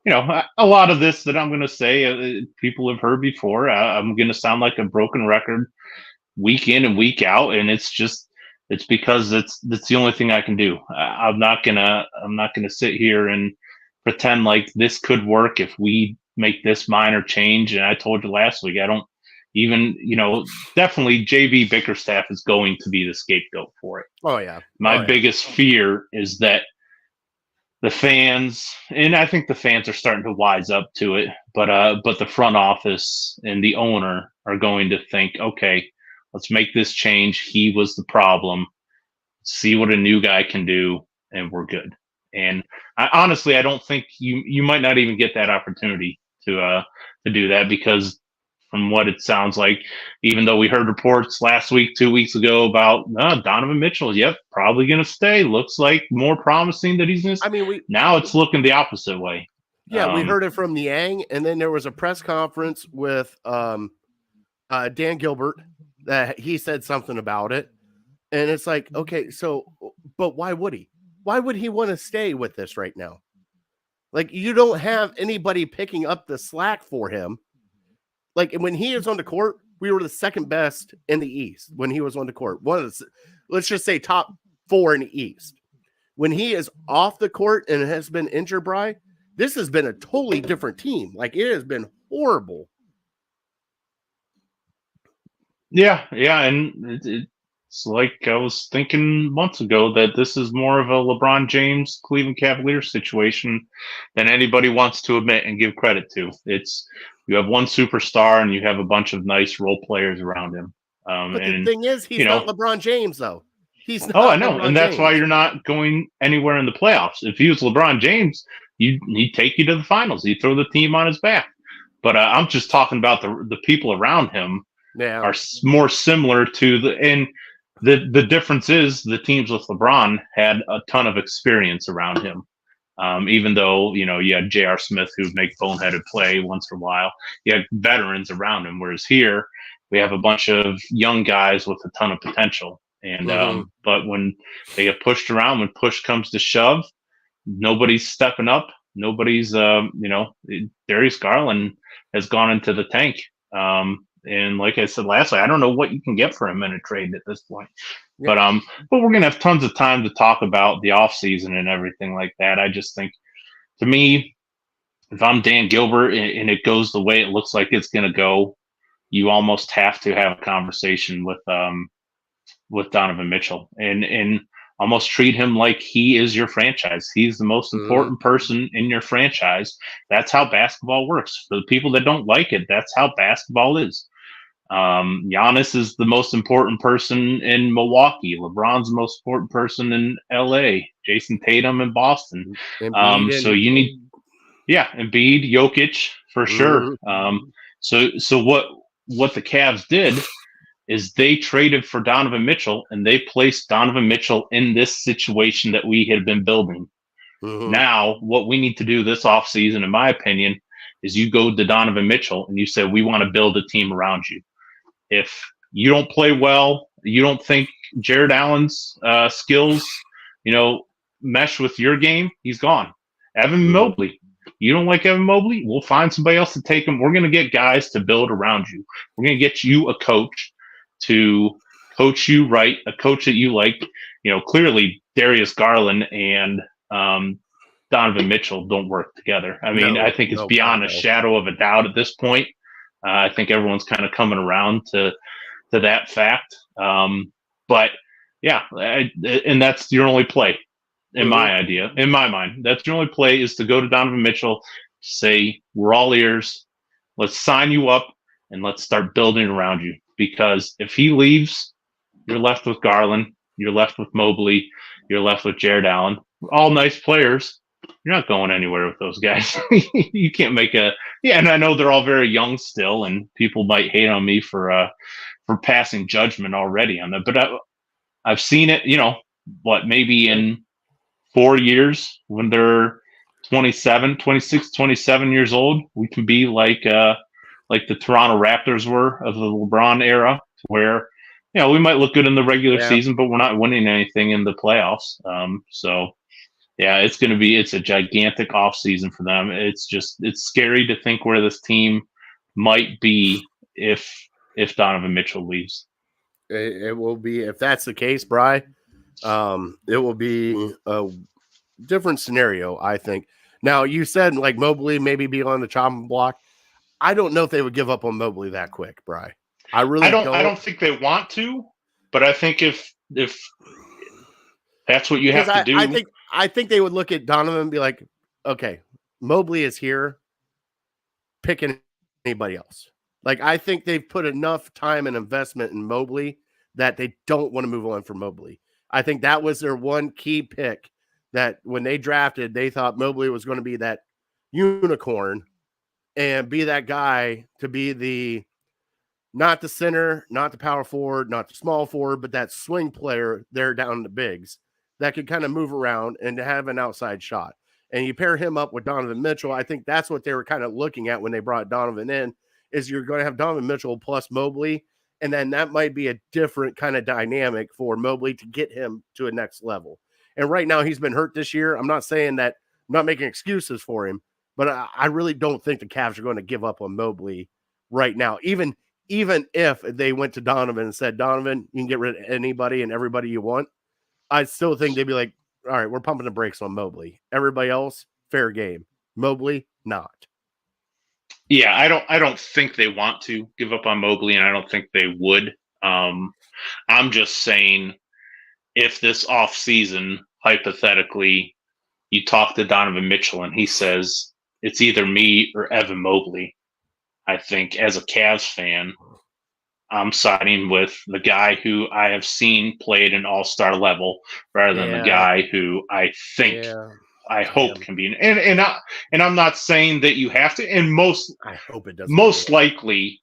a lot of this that I'm going to say, people have heard before. I'm going to sound like a broken record week in and week out. And it's because that's the only thing I can do. I'm not going to sit here and pretend like this could work if we make this minor change. And I told you last week, I don't even, definitely JB Bickerstaff is going to be the scapegoat for it. Oh, yeah. My biggest fear is that the fans, and I think the fans are starting to wise up to it, but the front office and the owner are going to think, okay, let's make this change. He was the problem. See what a new guy can do, and we're good. And honestly, I don't think you might not even get that opportunity to do that, because from what it sounds like, even though we heard reports last week, 2 weeks ago about Donovan Mitchell, probably going to stay. Looks like more promising that he's going to. I mean, now it's looking the opposite way. Yeah, we heard it from Niang, and then there was a press conference with Dan Gilbert that he said something about it, and it's like, okay, so, but why would he? Why would he want to stay with this right now? Like, you don't have anybody picking up the slack for him. Like, when he is on the court, we were the second best in the East when he was on the court. One of the, let's just say, top 4 in the East. When he is off the court and has been injured, Bri, this has been a totally different team. Like, it has been horrible. Yeah, and it's like I was thinking months ago that this is more of a LeBron James Cleveland Cavaliers situation than anybody wants to admit and give credit to. It's you have one superstar and you have a bunch of nice role players around him. But the thing is, he's not LeBron James, though. He's not Oh, I know, LeBron and that's why James. you're not going anywhere in the playoffs. If he was LeBron James, he'd take you to the finals. He'd throw the team on his back. But I'm just talking about the people around him Yeah. are more similar to the difference is the teams with LeBron had a ton of experience around him. Even though, you had J.R. Smith who'd make boneheaded play once in a while, you had veterans around him. Whereas here, we have a bunch of young guys with a ton of potential. And but when they get pushed around, when push comes to shove, nobody's stepping up. Nobody's, Darius Garland has gone into the tank. And like I said last night, I don't know what you can get for him in a trade at this point. Yeah. But we're gonna have tons of time to talk about the offseason and everything like that. I just think, to me, if I'm Dan Gilbert and it goes the way it looks like it's gonna go, you almost have to have a conversation with Donovan Mitchell and almost treat him like he is your franchise. He's the most important person in your franchise. That's how basketball works. For the people that don't like it, that's how basketball is. Giannis is the most important person in Milwaukee. LeBron's the most important person in LA. Jason Tatum in Boston. So you need, Embiid, Jokic for sure. So what the Cavs did is they traded for Donovan Mitchell and they placed Donovan Mitchell in this situation that we had been building. Now, what we need to do this offseason, in my opinion, is you go to Donovan Mitchell and you say, we want to build a team around you. If you don't play well, you don't think Jared Allen's skills, mesh with your game, he's gone. Evan Mobley, you don't like Evan Mobley? We'll find somebody else to take him. We're going to get guys to build around you. We're going to get you a coach to coach you right, a coach that you like. Clearly Darius Garland and Donovan Mitchell don't work together. I mean, I think it's beyond a shadow of a doubt at this point. I think everyone's kind of coming around to that fact. But yeah, and that's your only play in in my mind. That's your only play is to go to Donovan Mitchell, say, we're all ears. Let's sign you up and let's start building around you. Because if he leaves, you're left with Garland, you're left with Mobley, you're left with Jared Allen. All nice players. You're not going anywhere with those guys. You can't make and I know they're all very young still, and people might hate on me for passing judgment already on that. But I've seen it, maybe in 4 years when they're 26, 27 years old, we can be like the Toronto Raptors were of the LeBron era, where we might look good in the regular season, but we're not winning anything in the playoffs. It's a gigantic offseason for them. It's scary to think where this team might be if Donovan Mitchell leaves. It will be, if that's the case, Bri, it will be a different scenario, I think. Now, you said like Mobley maybe be on the chopping block. I don't know if they would give up on Mobley that quick, Bri. I don't think they want to, but I think if that's what you have to do. I think they would look at Donovan and be like, okay, Mobley is here, picking anybody else. Like, I think they've put enough time and investment in Mobley that they don't want to move on from Mobley. I think that was their one key pick, that when they drafted, they thought Mobley was going to be that unicorn and be that guy to be not the center, not the power forward, not the small forward, but that swing player there down the bigs that could kind of move around and have an outside shot. And you pair him up with Donovan Mitchell. I think that's what they were kind of looking at when they brought Donovan in, is you're going to have Donovan Mitchell plus Mobley. And then that might be a different kind of dynamic for Mobley to get him to a next level. And right now he's been hurt this year. I'm not saying that, I'm not making excuses for him, but I really don't think the Cavs are going to give up on Mobley right now. Even if they went to Donovan and said, Donovan, you can get rid of anybody and everybody you want, I still think they'd be like, all right, we're pumping the brakes on Mobley. Everybody else, fair game. Mobley, not. Yeah, I don't think they want to give up on Mobley, and I don't think they would. I'm just saying, if this offseason, hypothetically, you talk to Donovan Mitchell and he says, it's either me or Evan Mobley, I think as a Cavs fan, I'm siding with the guy who I have seen played an all-star level rather than the guy who I think I hope can be. And I'm not saying that you have to. And I hope it doesn't. Most likely,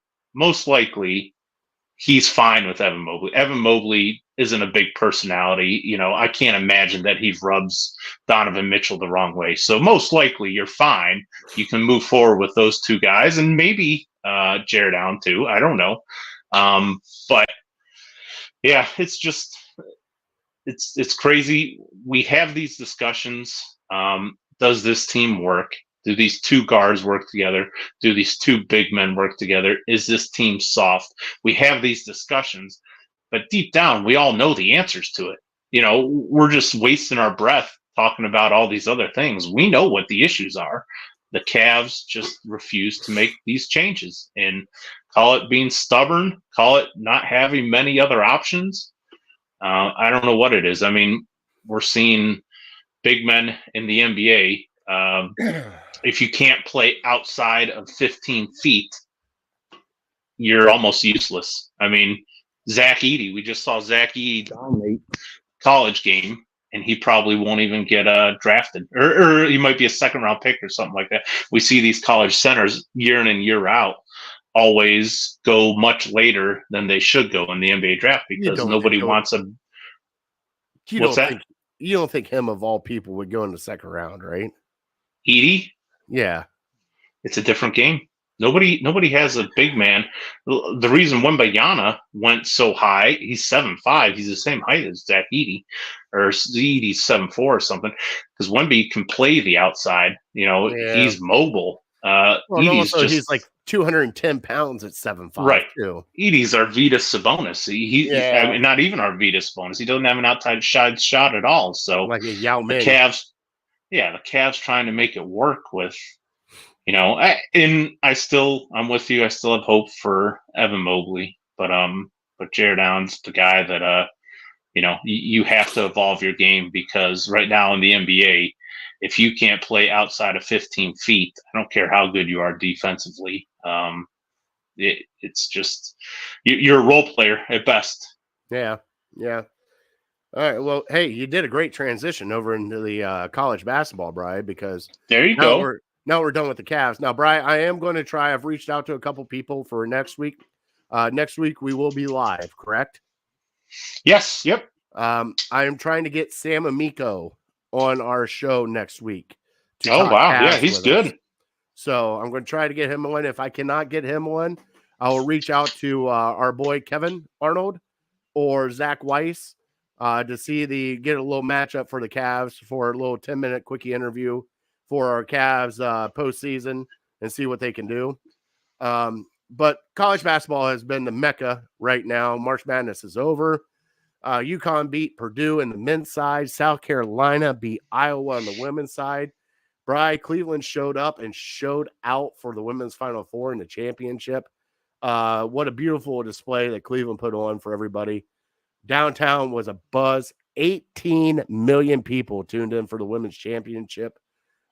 he's fine with Evan Mobley. Evan Mobley isn't a big personality. You know, I can't imagine that he rubs Donovan Mitchell the wrong way. So most likely you're fine. You can move forward with those two guys and maybe Jared Allen too. I don't know. But yeah, it's just, it's crazy. We have these discussions. Does this team work? Do these two guards work together? Do these two big men work together? Is this team soft? We have these discussions, but deep down, we all know the answers to it. You know, we're just wasting our breath talking about all these other things. We know what the issues are. The Cavs just refuse to make these changes, and call it being stubborn, call it not having many other options. I don't know what it is. I mean, we're seeing big men in the NBA. If you can't play outside of 15 feet, you're almost useless. I mean, Zach Edey, we just saw Zach Edey dominate college game, and he probably won't even get drafted. Or he might be a second-round pick or something like that. We see these college centers year in and year out always go much later than they should go in the NBA draft because nobody wants a – what's that? You don't think him, of all people, would go in the second round, right? Edey? Yeah. It's a different game. Nobody has a big man. The reason Wembanyama went so high, he's 7'5", he's the same height as Zach Edey, or Edey's 7'4" or something, because Wemby can play the outside. You know, he's mobile. He's like 210 pounds at 7'5", right? Too. Edey's Arvydas Sabonis. I mean, not even Arvydas Sabonis. He doesn't have an outside shot at all. So like a Yao Ming. The Cavs trying to make it work with, you know, I'm with you. I still have hope for Evan Mobley, but Jared Allen's the guy that you know, you have to evolve your game, because right now in the NBA, if you can't play outside of 15 feet, I don't care how good you are defensively. It's just you're a role player at best. Yeah. All right. Well, hey, you did a great transition over into the college basketball, Brian, because there you go. Now we're done with the Cavs. Now, Brian, I am going to try. I've reached out to a couple people for next week. Next week we will be live, correct? Yes. Yep. I am trying to get Sam Amico on our show next week. Oh, wow. Yeah, he's good. Us. So I'm going to try to get him on. If I cannot get him on, I will reach out to our boy Kevin Arnold or Zach Weiss to get a little matchup for the Cavs for a little 10-minute quickie interview for our Cavs postseason and see what they can do. But college basketball has been the mecca right now. March Madness is over. UConn beat Purdue in the men's side. South Carolina beat Iowa on the women's side. Cleveland showed up and showed out for the women's Final Four in the championship. What a beautiful display that Cleveland put on for everybody. Downtown was a buzz. 18 million people tuned in for the women's championship,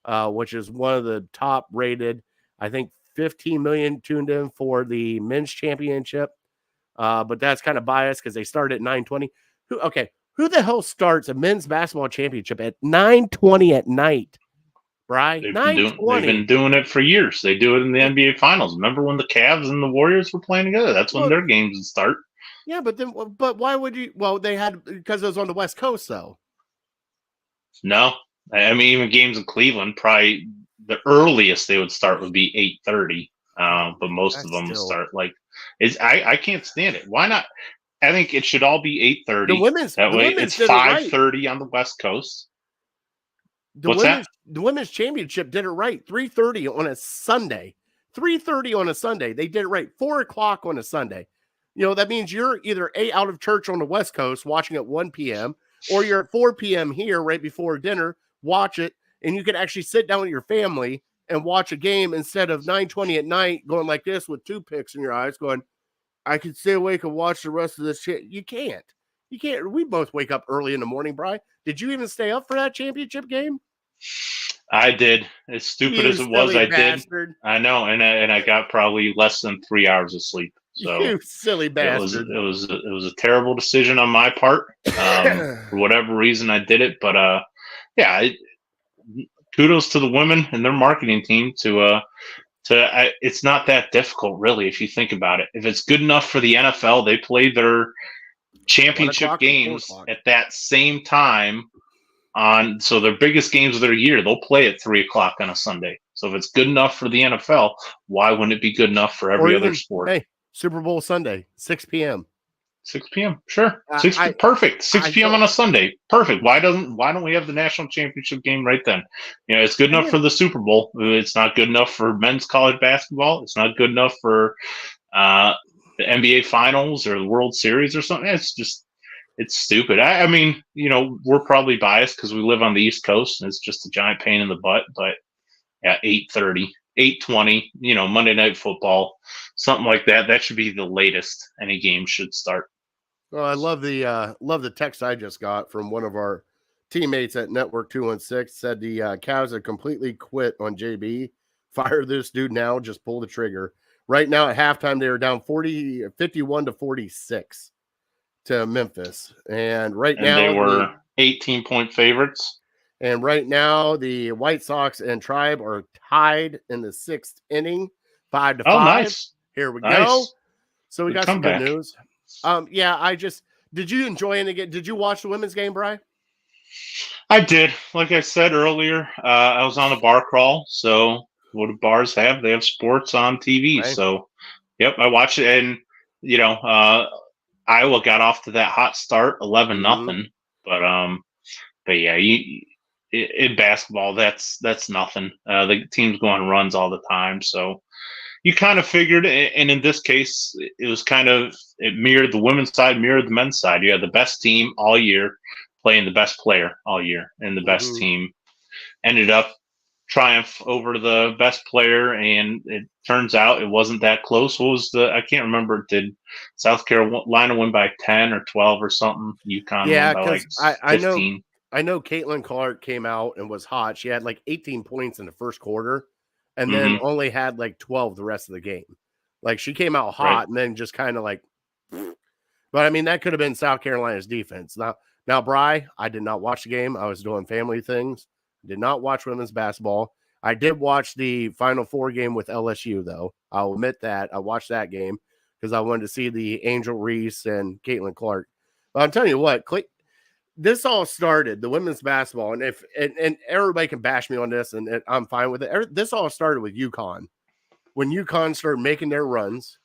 which is one of the top rated. I think 15 million tuned in for the men's championship. But that's kind of biased because they started at 9:20. Who the hell starts a men's basketball championship at 9:20 at night? Brian, they've been doing it for years. They do it in the NBA Finals. Remember when the Cavs and the Warriors were playing together? That's when their games would start. Yeah, but why would you? Well, they had, because it was on the West Coast, though. No, I mean, even games in Cleveland, probably the earliest they would start would be 8:30. But most of them start like I can't stand it. Why not? I think it should all be 8:30. It's 5:30 on the West Coast. The women's championship did it right. 3:30 on a Sunday. 3:30 on a Sunday. They did it right. 4:00 on a Sunday. You know, that means you're either out of church on the West Coast watching at 1 p.m. or you're at 4 p.m. here right before dinner, watch it, and you can actually sit down with your family and watch a game instead of 9:20 at night going like this with two picks in your eyes going, I could stay awake and watch the rest of this shit. You can't. We both wake up early in the morning, Brian. Did you even stay up for that championship game? I did. As stupid as it was, I did. I know, and I got probably less than 3 hours of sleep. So You silly bastard. it was a terrible decision on my part. For whatever reason, I did it. But yeah, kudos to the women and their marketing team it's not that difficult, really, if you think about it. If it's good enough for the NFL, they play their championship games at that same time so their biggest games of their year, they'll play at 3:00 on a Sunday. So if it's good enough for the NFL, why wouldn't it be good enough for every other sport? Hey, Super Bowl Sunday, 6 p.m. 6 p.m. Sure. Perfect. 6 p.m. on a Sunday. Perfect. Why don't we have the national championship game right then? It's good enough for the Super Bowl. It's not good enough for men's college basketball. It's not good enough for the NBA finals or the World Series or something. It's stupid. I mean, we're probably biased because we live on the East Coast and it's just a giant pain in the butt, but at 8:30, 8:20, Monday Night Football, something like that. That should be the latest any game should start. Well, I love the text I just got from one of our teammates at Network 216. Said the Cavs have completely quit on JB. Fire this dude now. Just pull the trigger. Right now at halftime, they were down 51-46 to Memphis. And now they were 18-point favorites. And right now the White Sox and Tribe are tied in the 6th inning, 5-5. Oh, nice. Here we go. So we got some good news. Yeah, did you enjoy it again? Did you watch the women's game, Brian? I did. Like I said earlier, I was on a bar crawl. So what do bars have? They have sports on TV. Right. So, yep, I watched it. And, Iowa got off to that hot start, 11-0. But yeah, in basketball, that's nothing. The teams go on runs all the time. So you kind of figured, and in this case, it mirrored the women's side, mirrored the men's side. You had the best team all year playing the best player all year, and the best team ended up triumph over the best player, and it turns out it wasn't that close. What was I can't remember. Did South Carolina win by 10 or 12 or something? UConn won by like 15. I know Caitlin Clark came out and was hot. She had like 18 points in the first quarter and then only had like 12 the rest of the game. Like she came out hot and then just kind of like, but I mean, that could have been South Carolina's defense. Now, Bri, I did not watch the game. I was doing family things. Did not watch women's basketball. I did watch the Final Four game with LSU, though. I'll admit that. I watched that game because I wanted to see the Angel Reese and Caitlin Clark. But I'm telling you what, this all started, the women's basketball, and and everybody can bash me on this, and I'm fine with it. This all started with UConn. When UConn started making their runs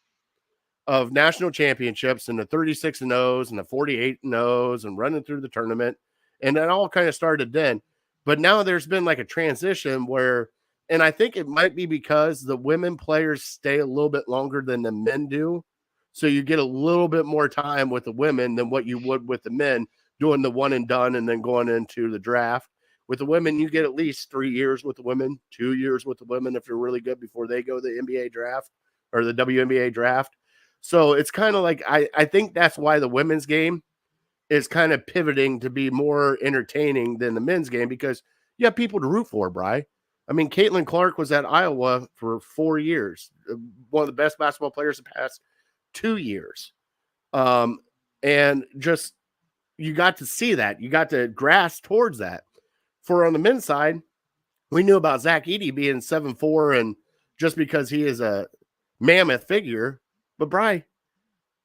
of national championships and the 36-0s and the 48-0s and running through the tournament, and that all kind of started then. But now there's been like a transition where, and I think it might be because the women players stay a little bit longer than the men do. So you get a little bit more time with the women than what you would with the men doing the one and done and then going into the draft. With the women, you get at least 3 years with the women, 2 years with the women if you're really good before they go to the NBA draft or the WNBA draft. So it's kind of like, I think that's why the women's game is kind of pivoting to be more entertaining than the men's game because you have people to root for, Bri. I mean, Caitlin Clark was at Iowa for 4 years, one of the best basketball players the past 2 years. And just, you got to see that. You got to grasp towards that. For on the men's side, we knew about Zach Edey being 7'4", and just because he is a mammoth figure. But, Bri,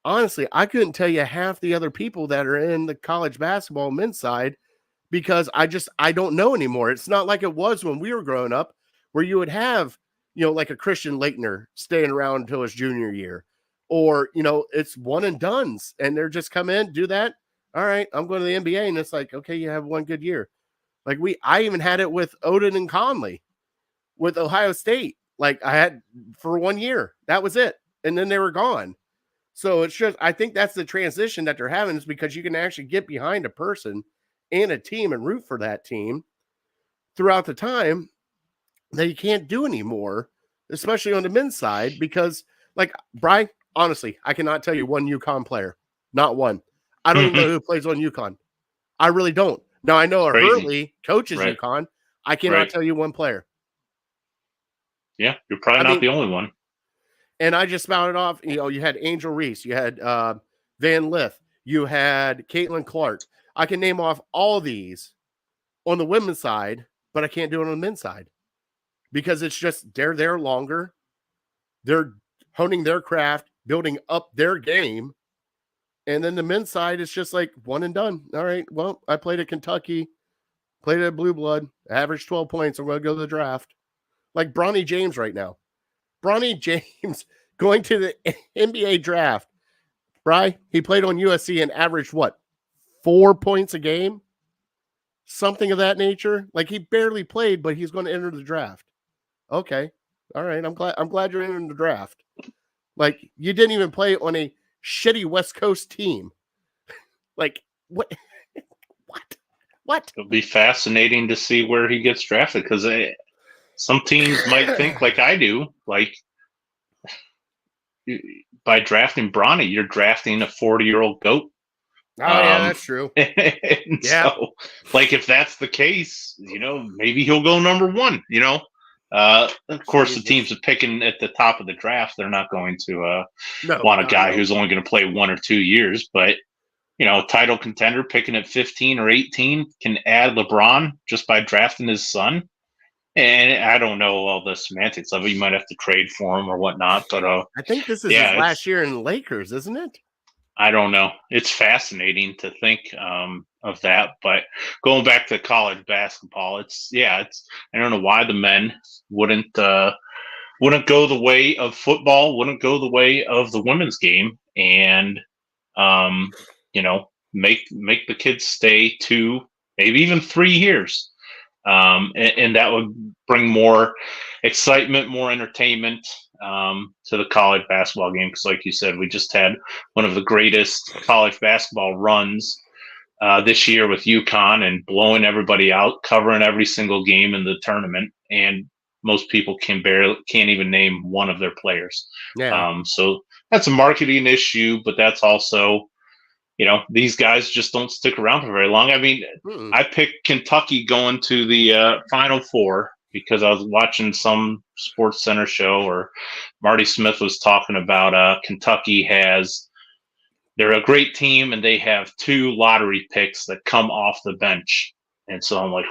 honestly, I couldn't tell you half the other people that are in the college basketball men's side because I don't know anymore. It's not like it was when we were growing up where you would have, like a Christian Laettner staying around until his junior year. Or, it's one and dones and they're just come in, do that. All right, I'm going to the NBA. And it's like, okay, you have one good year. Like I even had it with Odin and Conley with Ohio State. Like I had for 1 year, that was it. And then they were gone. So it's just, I think that's the transition that they're having is because you can actually get behind a person and a team and root for that team throughout the time that you can't do anymore, especially on the men's side, because like Brian, honestly, I cannot tell you one UConn player, not one. I don't even know who plays on UConn. I really don't. Now I know Hurley coaches UConn. I cannot tell you one player. Yeah, you're probably not the only one. And I just spouted off, you had Angel Reese, you had Van Lith, you had Caitlin Clark. I can name off all these on the women's side, but I can't do it on the men's side because it's just they're there longer. They're honing their craft, building up their game. And then the men's side is just like one and done. All right, well, I played at Kentucky, played at Blue Blood, averaged 12 points. I'm going to go to the draft. Like Bronny James right now. Bronny James going to the NBA draft. Bri, he played on USC and averaged what? 4 points a game? Something of that nature. Like he barely played, but he's going to enter the draft. Okay. All right. I'm glad you're entering the draft. Like you didn't even play on a shitty West Coast team. Like what? What? It'll be fascinating to see where he gets drafted because some teams might think like I do, like by drafting Bronny, you're drafting a 40-year-old GOAT. Oh, yeah, that's true. And so, like, if that's the case, maybe he'll go number one, Of course, the teams are picking at the top of the draft. They're not going to want a guy who's only going to play 1 or 2 years. But, a title contender picking at 15 or 18 can add LeBron just by drafting his son. And I don't know all the semantics of it. You might have to trade for him or whatnot. But I think this is his last year in the Lakers, isn't it? I don't know. It's fascinating to think of that. But going back to college basketball, I don't know why the men wouldn't go the way of football, wouldn't go the way of the women's game, and make the kids stay 2, maybe even 3 years. And that would bring more excitement, more entertainment to the college basketball game. Because like you said, we just had one of the greatest college basketball runs this year with UConn and blowing everybody out, covering every single game in the tournament. And most people can't even name one of their players. Yeah. So that's a marketing issue, but that's also, these guys just don't stick around for very long. I mean, I picked Kentucky going to the Final Four because I was watching some Sports Center show or Marty Smith was talking about Kentucky they're a great team and they have 2 lottery picks that come off the bench. And so I'm like,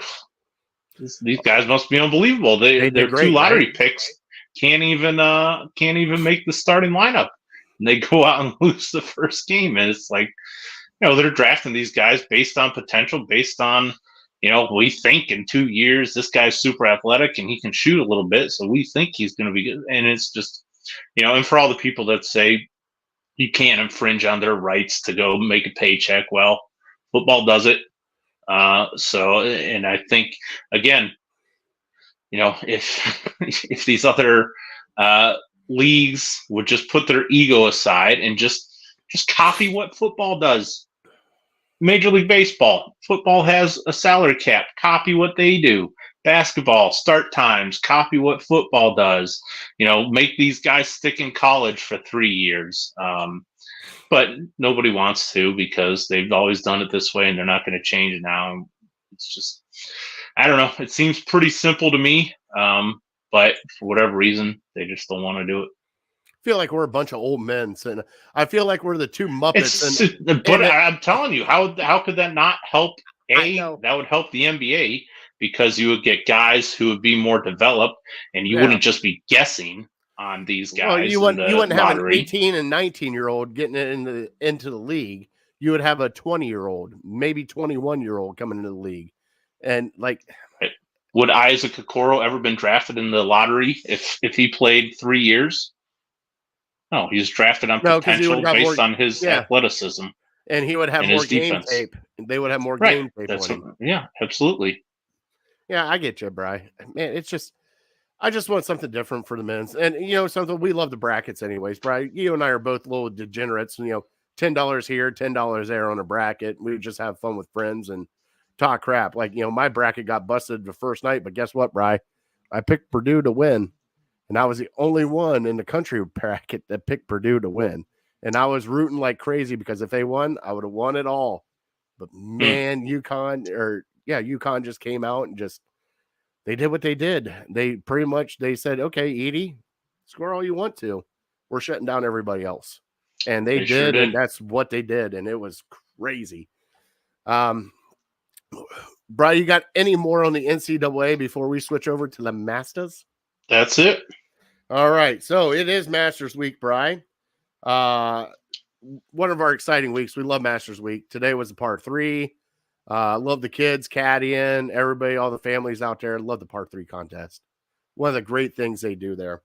these guys must be unbelievable. They're 2 lottery picks can't even make the starting lineup. And they go out and lose the first game. And it's like, they're drafting these guys based on potential, based on, we think in 2 years, this guy's super athletic and he can shoot a little bit. So we think he's going to be good. And it's just, and for all the people that say you can't infringe on their rights to go make a paycheck, well, football does it. And I think, again, if these other leagues would just put their ego aside and just copy what football does. Major League Baseball, football has a salary cap. Copy what they do. Basketball, start times. Copy what football does. Make these guys stick in college for 3 years. But nobody wants to because they've always done it this way and they're not going to change it now. It's just, I don't know. It seems pretty simple to me. But for whatever reason, they just don't want to do it. I feel like we're a bunch of old men, and I feel like we're the 2 Muppets. I'm telling you, how could that not help? That would help the NBA because you would get guys who would be more developed, and you wouldn't just be guessing on these guys. Well, you wouldn't have an 18 and 19-year-old getting into the league. You would have a 20-year-old, maybe 21-year-old coming into the league, and like. Would Isaac Okoro ever been drafted in the lottery if he played 3 years? No, he was drafted on potential based on his athleticism. And he would have more game tape. They would have more game tape on him. Yeah, absolutely. Yeah, I get you, Bri. Man, it's just I just want something different for the men's. And something we love the brackets anyways, Bri. You and I are both little degenerates, $10 here, $10 there on a bracket. We would just have fun with friends and talk crap. Like, my bracket got busted the first night, but guess what, Bri? I picked Purdue to win. And I was the only one in the country bracket that picked Purdue to win. And I was rooting like crazy because if they won, I would have won it all. But man, UConn just came out and they did what they did. They said, okay, Edie, score all you want to. were shutting down everybody else. And they did, sure did, and that's what they did, and it was crazy. Brian, you got any more on the NCAA before we switch over to the Masters? That's it. All right, so it is Masters Week, Brian. One of our exciting weeks. We love Masters Week. Today was a par 3. Love the kids caddying, everybody, all the families out there. Love the par 3 contest. One of the great things they do there.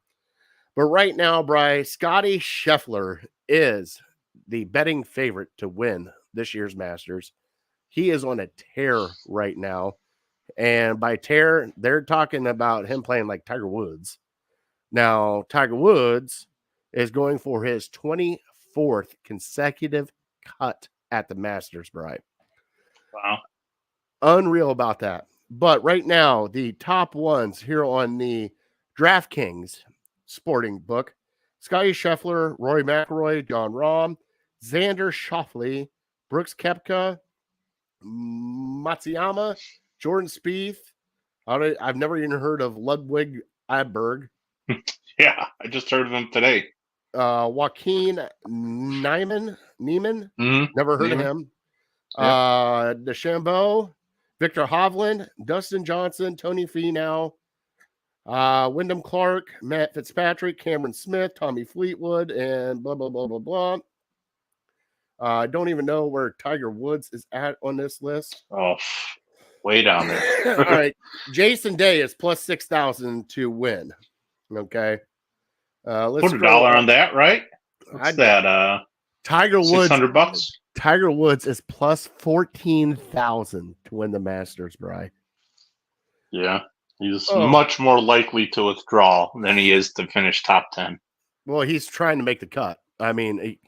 But right now, Brian, Scotty Scheffler is the betting favorite to win this year's Masters. He is on a tear right now. And by tear, they're talking about him playing like Tiger Woods. Now, Tiger Woods is going for his 24th consecutive cut at the Masters, Brian. Wow. Unreal about that. But right now, the top ones here on the DraftKings sporting book: Scotty Scheffler, Rory McIlroy, Jon Rahm, Xander Schauffele, Brooks Koepka, Matsuyama, Jordan Spieth. I've never even heard of Ludwig Aberg. Yeah, I just heard of him today. Joaquin Niemann. Mm-hmm. Never heard of him. Yeah. DeChambeau, Victor Hovland, Dustin Johnson, Tony Finau, Wyndham Clark, Matt Fitzpatrick, Cameron Smith, Tommy Fleetwood, and blah, blah, blah, blah, blah. I don't even know where Tiger Woods is at on this list. Oh, way down there. All right. Jason Day is plus 6,000 to win. Okay. Let's put $1 on that, right? What's that? Tiger Woods. $600. Tiger Woods is plus 14,000 to win the Masters, Bri. Yeah. He's much more likely to withdraw than he is to finish top 10. Well, he's trying to make the cut. I mean,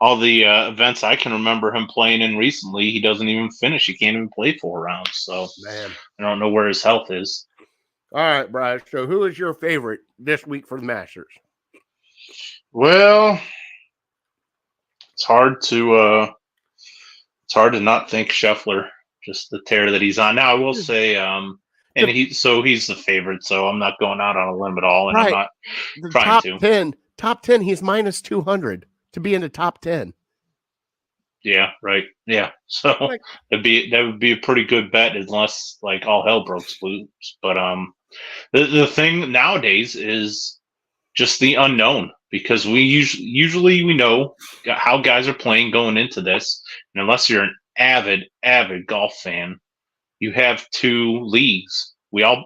all the events I can remember him playing in recently, he doesn't even finish. He can't even play 4 rounds. So, man, I don't know where his health is. All right, Brian. So, who is your favorite this week for the Masters? Well, it's hard to not think Scheffler. Just the tear that he's on. Now, I will say, he's the favorite, so I'm not going out on a limb at all, and right. I'm not trying to. Top 10, he's minus 200 to be in the top 10. Yeah, right. Yeah, so that would be a pretty good bet, unless like all hell broke loose. But the thing nowadays is just the unknown, because we usually we know how guys are playing going into this, and unless you're an avid golf fan, you have 2 leagues.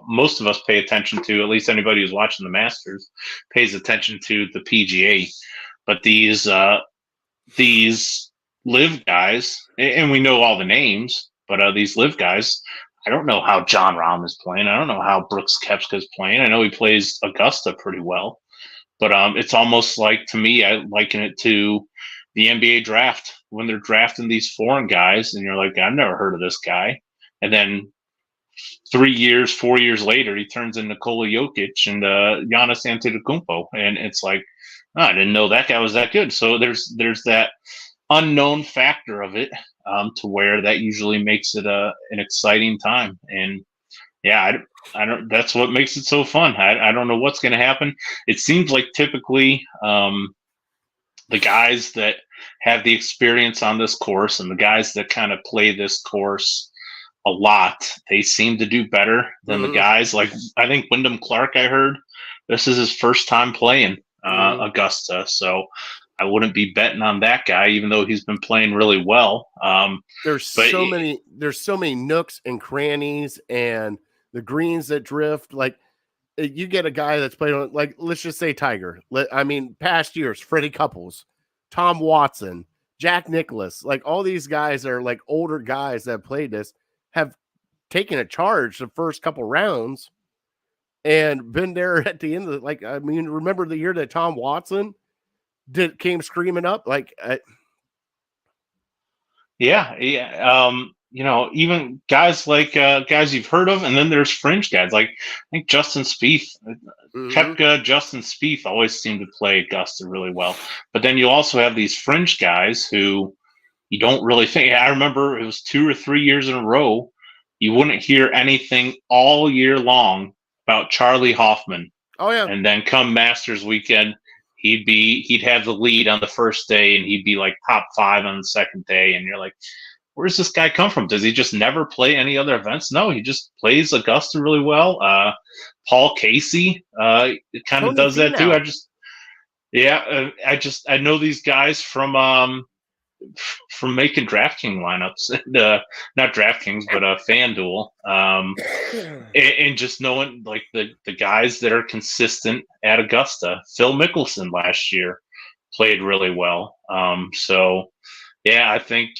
Most of us pay attention to, at least anybody who's watching the Masters pays attention to the PGA, but these live guys, and we know all the names, but these live guys, I don't know how Jon Rahm is playing. I don't know how Brooks Koepka is playing. I know he plays Augusta pretty well, but it's almost like, to me, I liken it to the NBA draft when they're drafting these foreign guys, and you're like, I've never heard of this guy, and then 4 years later, he turns into Nikola Jokic and Giannis Antetokounmpo, and it's like, I didn't know that guy was that good. So there's that unknown factor of it, to where that usually makes it an exciting time. And yeah, I don't. That's what makes it so fun. I don't know what's going to happen. It seems like typically the guys that have the experience on this course and the guys that kind of play this course a lot, they seem to do better than the guys. Like, I think Wyndham Clark, I heard this is his first time playing Augusta, so I wouldn't be betting on that guy, even though he's been playing really well. There's so many nooks and crannies, and the greens that drift. Like, you get a guy that's played on, like, let's just say Tiger. I mean, past years, Freddie Couples, Tom Watson, Jack Nicklaus, like all these guys are like older guys that have played this, have taken a charge the first couple rounds and been there at the end of it. Like, I mean, remember the year that Tom Watson came screaming up? Like, even guys like guys you've heard of, and then there's fringe guys like, I think Justin Spieth, Koepka, Justin Spieth always seem to play Augusta really well. But then you also have these fringe guys who you don't really think. I remember it was 2 or 3 years in a row, you wouldn't hear anything all year long about Charlie Hoffman Oh yeah. And then come Masters weekend, he'd have the lead on the first day, and he'd be like top 5 on the second day. And you're like, where's this guy come from? Does he just never play any other events? No, he just plays Augusta really well. Paul Casey, it kind of does that too. I know these guys from making DraftKings lineups, and not DraftKings, but FanDuel, and just knowing like the guys that are consistent at Augusta. Phil Mickelson last year played really well. So yeah, I think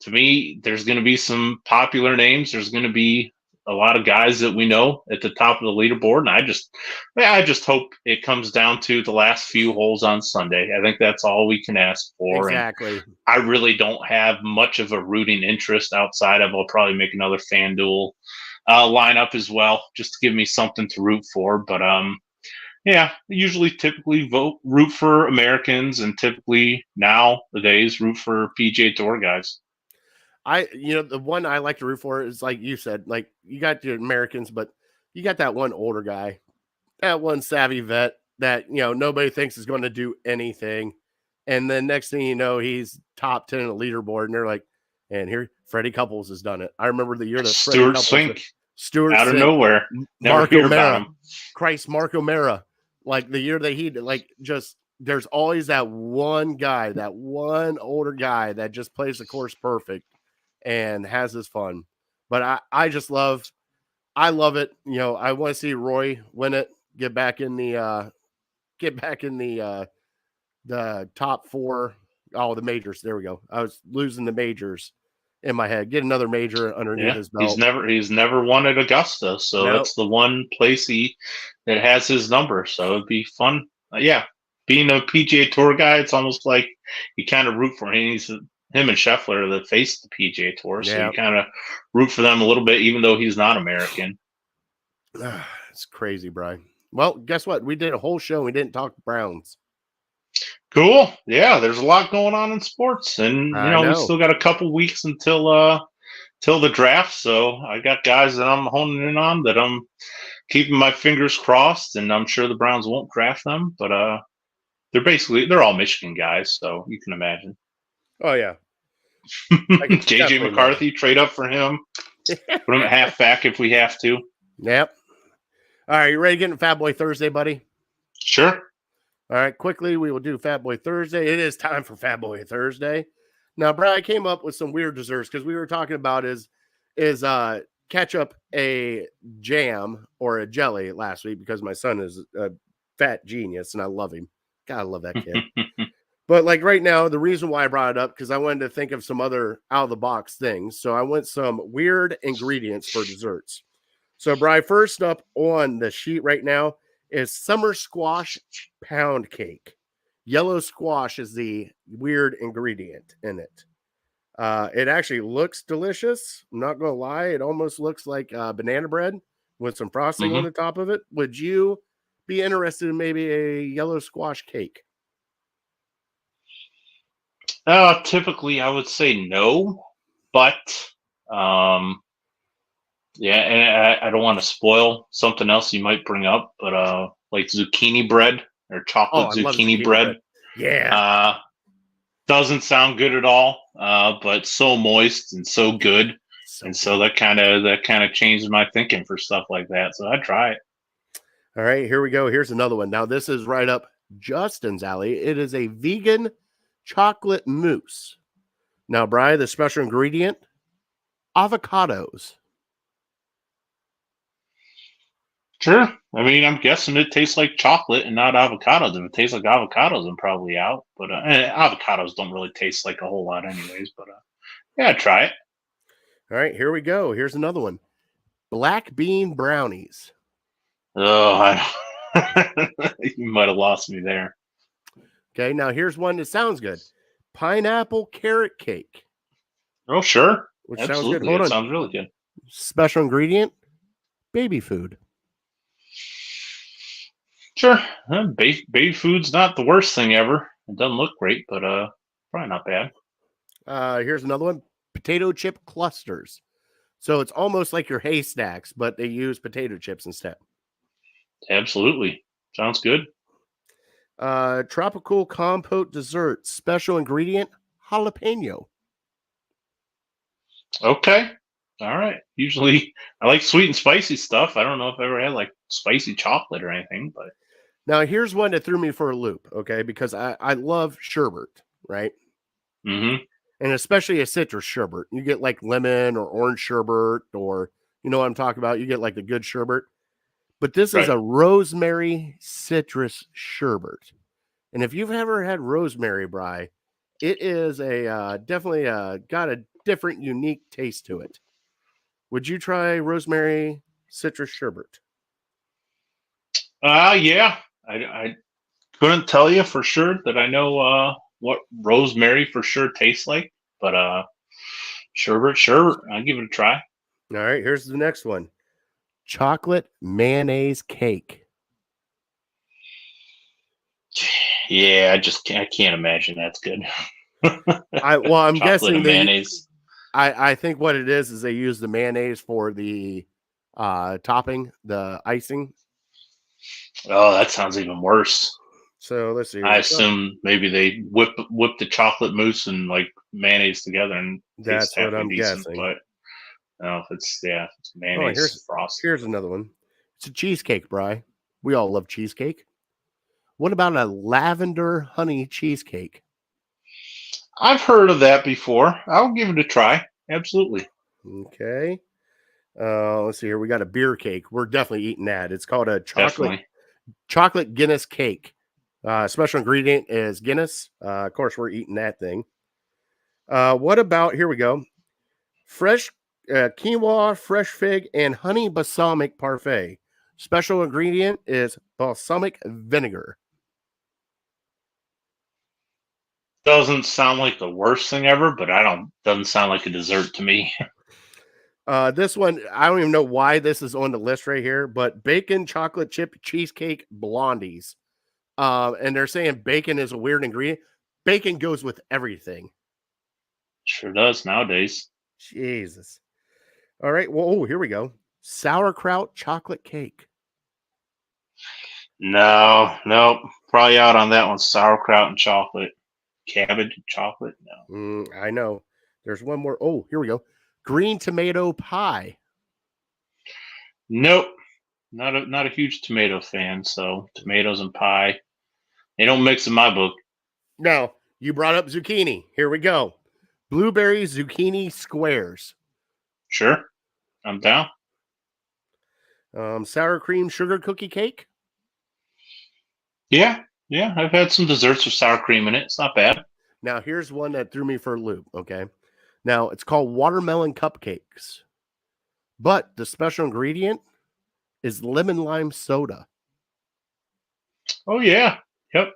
to me, there's going to be some popular names. There's going to be a lot of guys that we know at the top of the leaderboard, and I just hope it comes down to the last few holes on Sunday. I think that's all we can ask for. Exactly. And I really don't have much of a rooting interest outside of I'll probably make another FanDuel lineup as well, just to give me something to root for. But yeah, typically root for Americans, and typically nowadays root for PGA Tour guys. The one I like to root for is, like you said, like you got the Americans, but you got that one older guy, that one savvy vet that, nobody thinks is going to do anything. And then next thing you know, he's top 10 on the leaderboard, and they're like, and here Freddie Couples has done it. I remember the year that Stuart Sink out of nowhere. Mark O'Mara. Mark O'Mara. Like the year that he did, like just there's always that one guy, that one older guy that just plays the course perfect and has his fun. But I love it. I want to see Roy win it, get back in the top 4. Oh, the majors. There we go. I was losing the majors in my head. Get another major underneath his belt. He's never won at Augusta, so that's the one place that has his number. So it'd be fun. Being a PGA Tour guy, it's almost like you kind of root for him. Him and Scheffler that face the PGA Tour, so you kind of root for them a little bit, even though he's not American. It's crazy, Brian. Well, guess what? We did a whole show. We didn't talk Browns. Cool. Yeah, there's a lot going on in sports, and we still got a couple weeks until the draft. So I got guys that I'm honing in on, that I'm keeping my fingers crossed, and I'm sure the Browns won't draft them, but they're all Michigan guys, so you can imagine. Oh yeah. JJ McCarthy, trade up for him. Put him at halfback if we have to. Yep. All right, you ready to get in Fat Boy Thursday, buddy? Sure. All right, quickly, we will do Fat Boy Thursday. It is time for Fat Boy Thursday. Now, Brian, I came up with some weird desserts because we were talking about is ketchup a jam or a jelly last week, because my son is a fat genius and I love him. God, I love that kid. But like right now, the reason why I brought it up, because I wanted to think of some other out-of-the-box things. So I went some weird ingredients for desserts. So, Brian, first up on the sheet right now is summer squash pound cake. Yellow squash is the weird ingredient in it. It actually looks delicious. I'm not going to lie. It almost looks like banana bread with some frosting on the top of it. Would you be interested in maybe a yellow squash cake? Typically, I would say no, but and I don't want to spoil something else you might bring up, but like zucchini bread or chocolate zucchini bread. Yeah. Doesn't sound good at all, but so moist and so good. So that kind of changed my thinking for stuff like that. So I'd try it. All right, here we go. Here's another one. Now, this is right up Justin's alley. It is a vegan chocolate mousse. Now, Brian, the special ingredient, avocados. Sure. I mean, I'm guessing it tastes like chocolate and not avocados. If it tastes like avocados, I'm probably out. But avocados don't really taste like a whole lot anyways. But yeah, try it. All right, here we go. Here's another one. Black bean brownies. Oh, you might have lost me there. Okay, now here's one that sounds good. Pineapple carrot cake. Oh, sure. Which Absolutely. sounds good. Hold on. Sounds really good. Special ingredient, baby food. Sure. Baby food's not the worst thing ever. It doesn't look great, but probably not bad. Here's another one. Potato chip clusters. So it's almost like your haystacks, but they use potato chips instead. Absolutely. Sounds good. Tropical compote dessert, special ingredient, jalapeno. Okay. All right. Usually I like sweet and spicy stuff. I don't know if I ever had like spicy chocolate or anything, but Now, here's one that threw me for a loop, okay? Because I love sherbet, right? mm-hmm. And especially a citrus sherbet. You get like lemon or orange sherbet, or you know what I'm talking about? You get like the good sherbet. But this is Right. a rosemary citrus sherbet. And if you've ever had rosemary, Bry, it is a definitely got a different, unique taste to it. Would you try rosemary citrus sherbet? Yeah. I couldn't tell you for sure that I know what rosemary for sure tastes like, but sherbet, sure, I'll give it a try. All right, here's the next one. Chocolate mayonnaise cake. Yeah, I can't imagine that's good. I'm Chocolate guessing and mayonnaise. I think what it is they use the mayonnaise for the topping, the icing. Oh, that sounds even worse. So let's see. I assume maybe they whip the chocolate mousse and like mayonnaise together and That's tastes what halfway I'm decent. guessing. But if it's mayonnaise frost. Here's another one. It's a cheesecake, Bry. We all love cheesecake. What about a lavender honey cheesecake? I've heard of that before. I'll give it a try. Absolutely. Okay. Let's see here. We got a beer cake. We're definitely eating that. It's called a chocolate Guinness cake. Special ingredient is Guinness. Of course, we're eating that thing. What about, here we go. Fresh quinoa, fresh fig, and honey balsamic parfait. Special ingredient is balsamic vinegar. Doesn't sound like the worst thing ever, but doesn't sound like a dessert to me. This one, I don't even know why this is on the list right here, but bacon chocolate chip cheesecake blondies. And they're saying bacon is a weird ingredient. Bacon goes with everything. Sure does nowadays. Jesus. All right. Well, here we go. Sauerkraut chocolate cake. No, probably out on that one. Sauerkraut and chocolate, cabbage and chocolate. No, I know. There's one more. Oh, here we go. Green tomato pie. nope. Not a huge tomato fan. So tomatoes and pie, they don't mix in my book. Now, you brought up zucchini. Here we go. Blueberry zucchini squares. Sure, I'm down. Sour cream sugar cookie cake. Yeah. I've had some desserts with sour cream in it. It's not bad. Now, here's one that threw me for a loop. Okay. Now, it's called watermelon cupcakes, but the special ingredient is lemon lime soda. Oh yeah. Yep.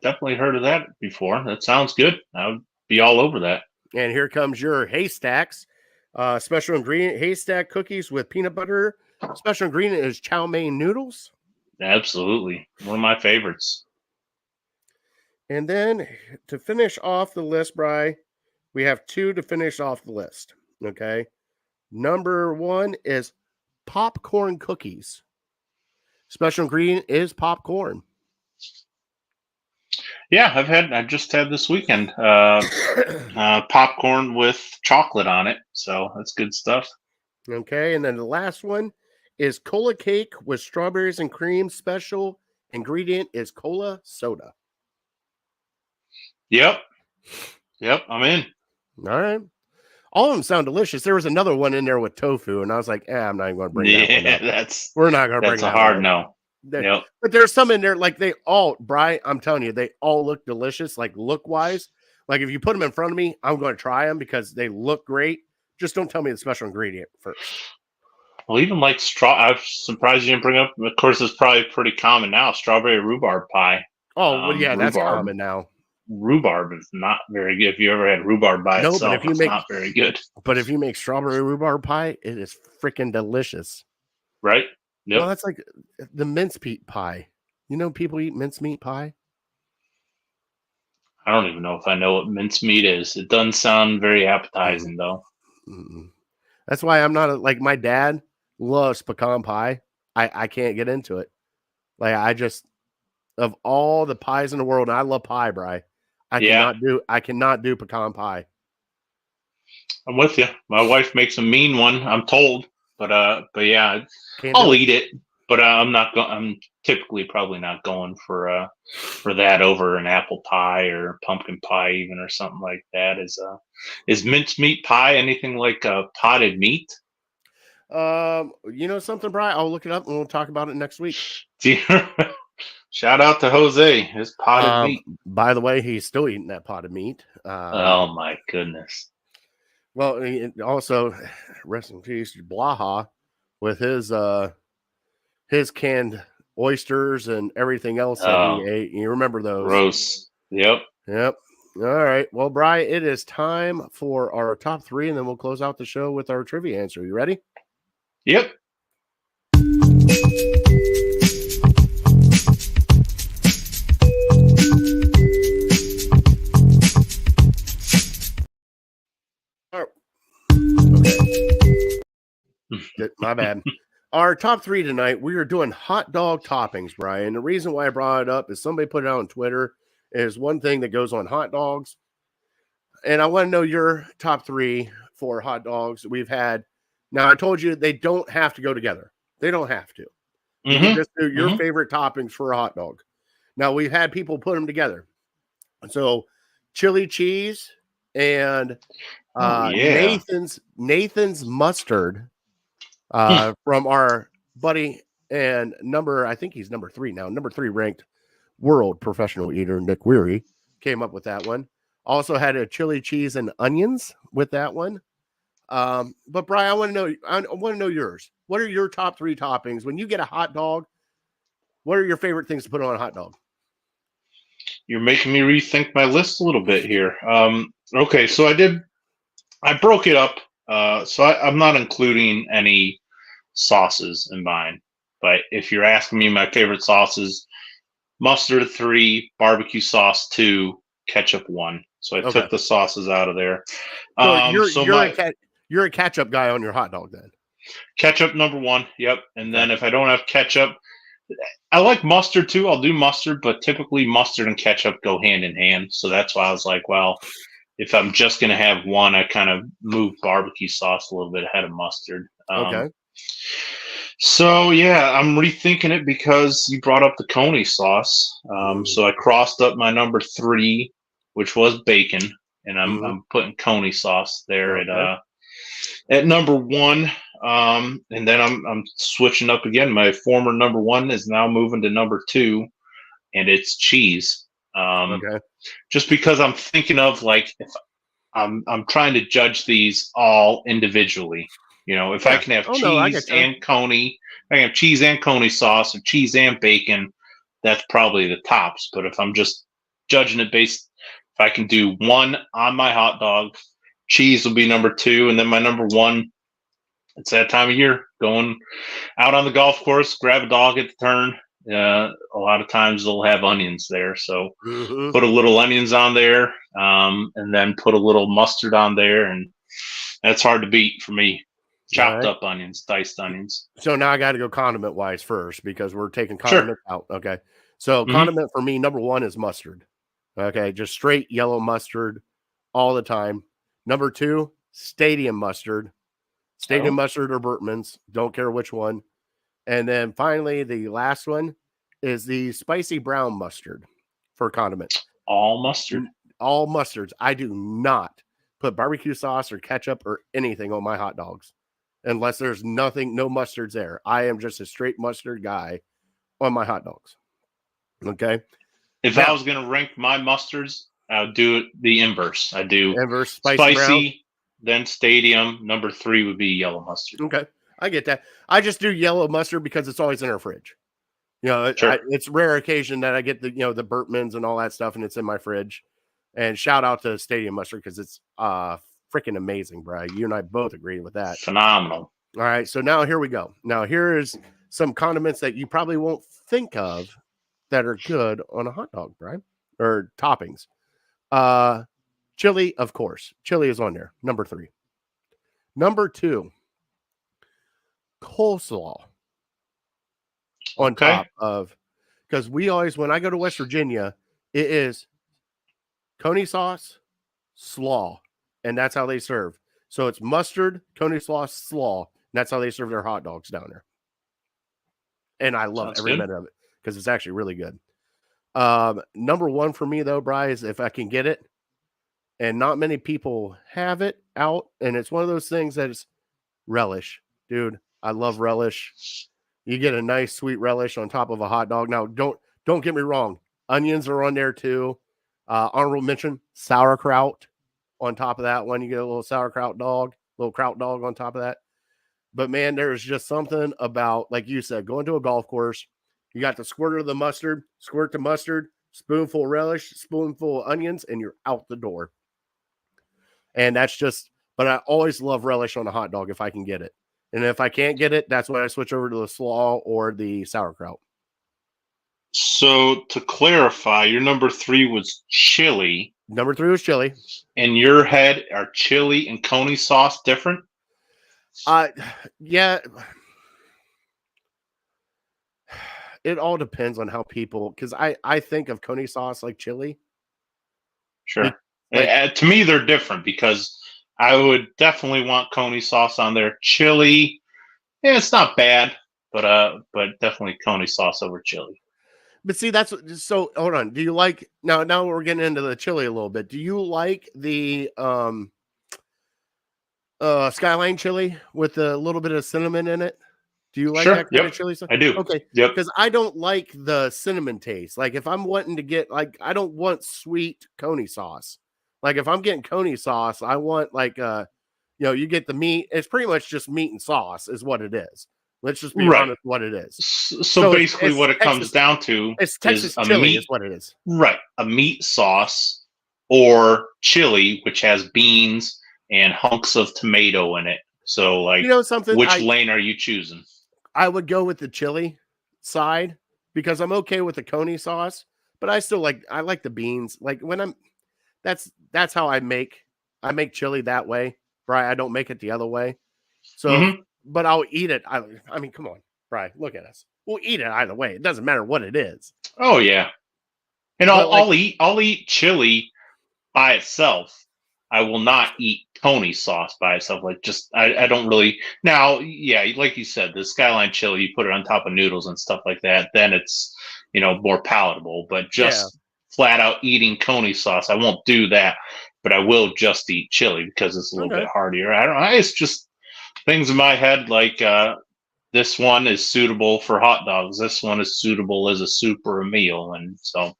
Definitely heard of that before. That sounds good. I would be all over that. And here comes your haystacks. Special ingredient haystack cookies with peanut butter. Special ingredient is chow mein noodles. Absolutely. One of my favorites. And then to finish off the list, Bry, we have two to finish off the list. Okay. Number one is popcorn cookies. Special ingredient is popcorn. Yeah, I just had this weekend popcorn with chocolate on it. So that's good stuff. Okay. And then the last one is cola cake with strawberries and cream. Special ingredient is cola soda. Yep. I'm in. All right. All of them sound delicious. There was another one in there with tofu, and I was like, I'm not even going to bring that one up. We're not going to bring that a hard one no. Yep. But there's some in there, like Bri, I'm telling you, they all look delicious, like look-wise. Like if you put them in front of me, I'm going to try them because they look great. Just don't tell me the special ingredient first. Well, even like I'm surprised you didn't bring up. Of course, it's probably pretty common now. Strawberry rhubarb pie. Oh, well, yeah, that's common now. Rhubarb is not very good. If you ever had rhubarb by itself, it's not very good. But if you make strawberry rhubarb pie, it is freaking delicious. Right? Yep. Well, that's like the mincemeat pie. You know, people eat mincemeat pie. I don't even know if I know what mincemeat is. It doesn't sound very appetizing, though. Mm-mm. That's why I'm not like my dad loves pecan pie. I can't get into it. Like of all the pies in the world, and I love pie, Bri. I cannot do pecan pie. I'm with you. My wife makes a mean one, I'm told, but yeah, Can't I'll do it. eat it. But I'm not going. I'm typically probably not going for that over an apple pie or pumpkin pie, even, or something like that. Is mincemeat pie anything like potted meat? You know something, Bri? I'll look it up and we'll talk about it next week. Shout out to Jose. His potted meat. By the way, he's still eating that potted meat. Oh my goodness. Well, also, rest in peace, Blaha, with his canned oysters and everything else that he ate. You remember those? Gross. Yep. All right. Well, Bri, it is time for our top 3, and then we'll close out the show with our trivia answer. You ready? Yep. Okay. My bad. Our top 3 tonight, we are doing hot dog toppings, Brian. The reason why I brought it up is somebody put it out on Twitter. Is one thing that goes on hot dogs. And I want to know your top 3 for hot dogs we've had. Now, I told you they don't have to go together. They don't have to. You can just do your favorite toppings for a hot dog. Now, we've had people put them together. So, chili cheese and Nathan's mustard from our buddy and I think he's number 3 now, number 3 ranked world professional eater, Nick Erie, came up with that one. Also had a chili cheese and onions with that one. But Brian, I want to know yours. What are your top 3 toppings when you get a hot dog? What are your favorite things to put on a hot dog? You're making me rethink my list a little bit here. Okay, so I broke it up. So I'm not including any sauces in mine. But if you're asking me my favorite sauces, mustard 3, barbecue sauce 2, ketchup 1. So I took the sauces out of there. You're a ketchup guy on your hot dog then. Ketchup number 1. Yep. And then if I don't have ketchup, I like mustard too. I'll do mustard, but typically mustard and ketchup go hand in hand. So that's why I was like, well, if I'm just going to have one, I kind of move barbecue sauce a little bit ahead of mustard. Okay. So yeah, I'm rethinking it because you brought up the coney sauce. So I crossed up my number 3, which was bacon, and I'm putting coney sauce there at number 1. And then I'm switching up again. My former number 1 is now moving to number 2, and it's cheese. Just because I'm thinking of like if I'm trying to judge these all individually. You know, if I can have cheese and coney, I can have cheese and coney sauce or cheese and bacon, that's probably the tops. But if I'm just judging it based, if I can do 1 on my hot dog, cheese will be number 2, and then my number 1. It's that time of year, going out on the golf course, grab a dog at the turn. A lot of times they'll have onions there, so put a little onions on there, and then put a little mustard on there, and that's hard to beat for me. Chopped up onions, diced onions. So now I got to go condiment wise first because we're taking condiment out. Okay. So condiment for me, number 1 is mustard. Okay. Just straight yellow mustard all the time. Number 2, stadium mustard. Stadium mustard or Burtman's. Don't care which one. And then finally, the last one is the spicy brown mustard for condiment. All mustard. All mustards. I do not put barbecue sauce or ketchup or anything on my hot dogs unless there's no mustards there. I am just a straight mustard guy on my hot dogs. Okay. If I was going to rank my mustards, I would do it the inverse. I do inverse spicy, then stadium. Number 3 would be yellow mustard. Okay. I get that. I just do yellow mustard because it's always in our fridge. You know, it's rare occasion that I get the Burtman's and all that stuff, and it's in my fridge. And shout out to Stadium Mustard because it's freaking amazing, Brian. You and I both agree with that. Phenomenal. All right, so now here we go. Now here is some condiments that you probably won't think of that are good on a hot dog, Brian, or toppings. Chili, of course. Chili is on there. Number 3. Number 2, coleslaw on top of, because we always, when I go to West Virginia, it is coney sauce, slaw, and that's how they serve. So it's mustard, coney sauce, slaw, and that's how they serve their hot dogs down there. And I love every minute of it because it's actually really good. Number one for me though, Bri, is if I can get it, and not many people have it out, and it's one of those things that is relish, dude. I love relish. You get a nice sweet relish on top of a hot dog. Now, don't get me wrong, onions are on there too. Honorable mention, sauerkraut on top of that one. You get a little sauerkraut dog, little kraut dog on top of that. But man, there is just something about, like you said, going to a golf course. You got the squirt of the mustard, squirt the mustard, spoonful relish, spoonful of onions, and you're out the door. And that's just, but I always love relish on a hot dog if I can get it. And if I can't get it, that's when I switch over to the slaw or the sauerkraut. So to clarify, your number 3 was chili. Number 3 was chili. In your head, are chili and coney sauce different? Yeah. It all depends on how people, because I think of coney sauce like chili. Sure. To me, they're different because I would definitely want coney sauce on there. Chili, yeah, it's not bad, but definitely coney sauce over chili. But see, that's so. Hold on. Do you like now? Now we're getting into the chili a little bit. Do you like the Skyline chili with a little bit of cinnamon in it? Do you like that kind of chili sauce? I do. Okay. Yep. Because I don't like the cinnamon taste. Like if I'm wanting to get I don't want sweet coney sauce. Like if I'm getting coney sauce, I want you get the meat. It's pretty much just meat and sauce is what it is. Let's just be honest what it is. So basically what it comes down to is Texas chili is what it is. Right. A meat sauce or chili, which has beans and hunks of tomato in it. So something, which lane are you choosing? I would go with the chili side because I'm okay with the coney sauce, but I like the beans. Like when that's how I make chili that way. Bri, I don't make it the other way. So, but I'll eat it. I mean, come on, Bri, look at us. We'll eat it either way. It doesn't matter what it is. Oh yeah. And I'll eat chili by itself. I will not eat coney sauce by itself. I don't really. Now, yeah, like you said, the Skyline chili, you put it on top of noodles and stuff like that, then it's, more palatable. But just flat out eating coney sauce, I won't do that. But I will just eat chili because it's a little bit heartier. I don't know. It's just things in my head like this one is suitable for hot dogs. This one is suitable as a soup or a meal. And so,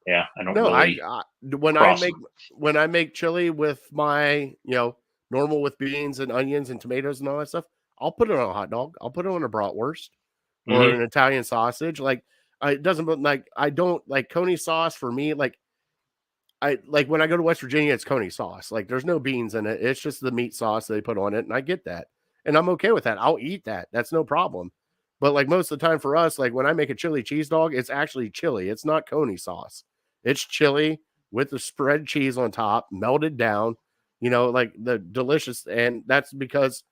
yeah, I don't really. When I make chili with my, normal with beans and onions and tomatoes and all that stuff, I'll put it on a hot dog. I'll put it on a bratwurst or an Italian sausage. It doesn't look like I don't like coney sauce for me. I like when I go to West Virginia, it's coney sauce. Like there's no beans in it. It's just the meat sauce they put on it. And I get that. And I'm okay with that. I'll eat that. That's no problem. But most of the time for us, when I make a chili cheese dog, it's actually chili. It's not coney sauce. It's chili with the spread cheese on top, melted down, the delicious. And that's because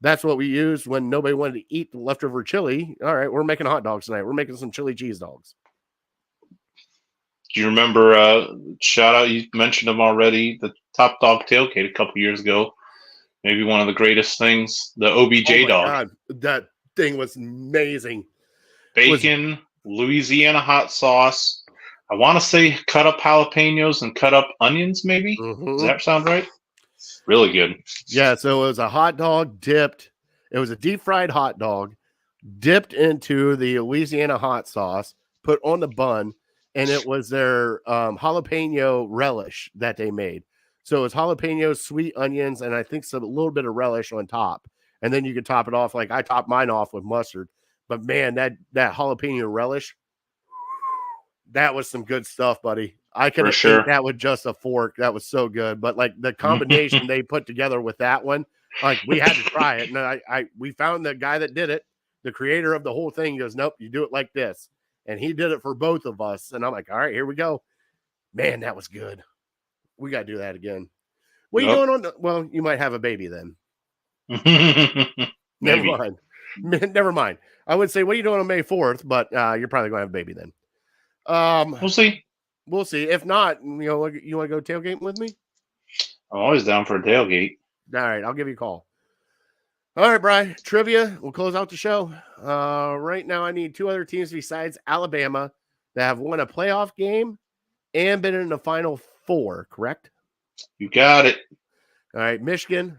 that's what we used when nobody wanted to eat the leftover chili. All right, we're making hot dogs tonight. We're making some chili cheese dogs. Do you remember, shout out, you mentioned them already, the Top Dog Tailgate a couple years ago. Maybe one of the greatest things, the OBJ dog. God, that thing was amazing. Bacon, Louisiana hot sauce. I want to say cut up jalapenos and cut up onions, maybe. Does that sound right? Really good. Yeah, so it was a hot dog dipped. It was a deep fried hot dog dipped into the Louisiana hot sauce, put on the bun, and it was their jalapeno relish that they made. So it was jalapenos, sweet onions, and I think a little bit of relish on top. And then you could top it off like I topped mine off with mustard. But man, that jalapeno relish, that was some good stuff, buddy. I could have eaten that with just a fork. That was so good. But the combination they put together with that one, we had to try it. And we found the guy that did it, the creator of the whole thing. He goes, nope, you do it like this. And he did it for both of us. And I'm like, all right, here we go. Man, that was good. We got to do that again. What are you doing on well, you might have a baby then. Never mind. I would say, what are you doing on May 4th? But you're probably going to have a baby then. We'll see. We'll see. If not, you want to go tailgate with me? I'm always down for a tailgate. All right, I'll give you a call. All right, Brian. Trivia. We'll close out the show. Right now, I need 2 other teams besides Alabama that have won a playoff game and been in the Final Four. Correct? You got it. All right, Michigan.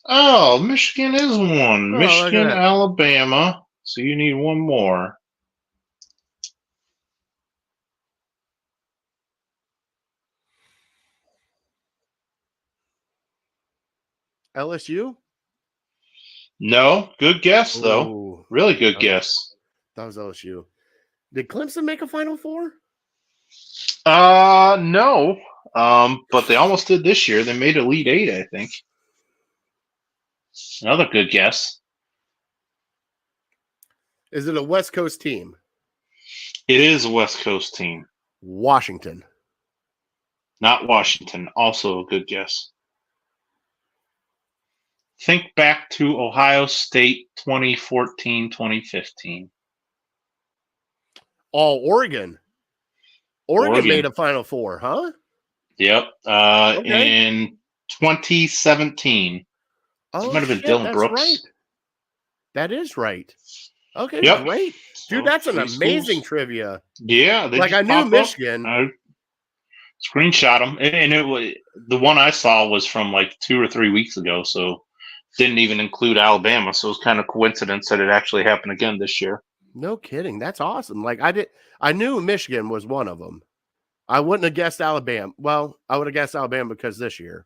Oh, Michigan is one. Oh, Michigan, Alabama. So you need one more. LSU. No, good guess though. Ooh, Really good guess. that was LSU. Did Clemson make a Final Four? No. But they almost did this year. They made Elite Eight, I think. Another good guess. Is it a West Coast team? It is a West Coast team. Washington. Not Washington. Also a good guess. Think back to Ohio State 2014, 2015. Oh, Oregon. Oregon made a Final Four, huh? Yep. Okay. In 2017. Oh, It might have been shit, Dylan that's Brooks. right. That is right. Okay, Yep. great. Dude, So, that's an three amazing schools. trivia. Yeah. They Like, just I knew pop Michigan. Up. I screenshot them. And it was, the one I saw was from like 2 or 3 weeks ago. So didn't even include Alabama. So it was kind of coincidence that it actually happened again this year. No kidding. That's awesome. Like, I knew Michigan was one of them. I wouldn't have guessed Alabama. Well, I would have guessed Alabama because this year.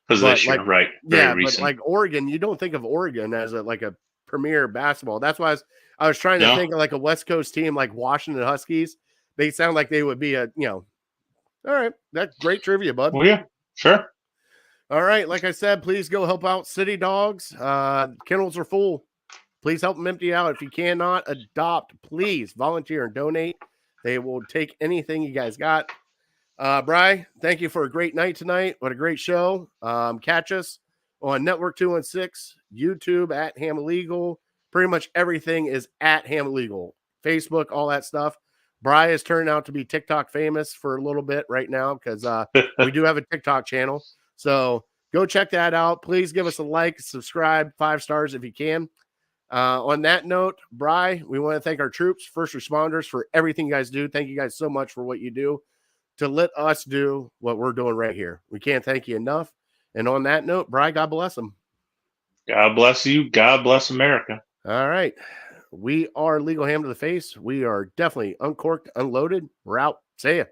Because this year, like, right. Very Yeah, recent. but like Oregon, you don't think of Oregon as a premier basketball. That's why I was trying to think of like a West Coast team like Washington Huskies. They sound like they would be all right. That's great trivia, bud. Well, yeah, sure. All right. Like I said, please go help out City Dogs. Kennels are full. Please help them empty out. If you cannot adopt, please volunteer and donate. They will take anything you guys got. Bri, thank you for a great night tonight. What a great show. Catch us on Network 216, YouTube at Ham Illegal. Pretty much everything is at Ham Illegal. Facebook, all that stuff. Bri has turned out to be TikTok famous for a little bit right now because we do have a TikTok channel. So go check that out. Please give us a like, subscribe, 5 stars if you can. On that note, Bri, we want to thank our troops, first responders, for everything you guys do. Thank you guys so much for what you do to let us do what we're doing right here. We can't thank you enough. And on that note, Bri, God bless them. God bless you. God bless America. All right. We are Legal Ham to the Face. We are definitely uncorked, unloaded. We're out. See ya.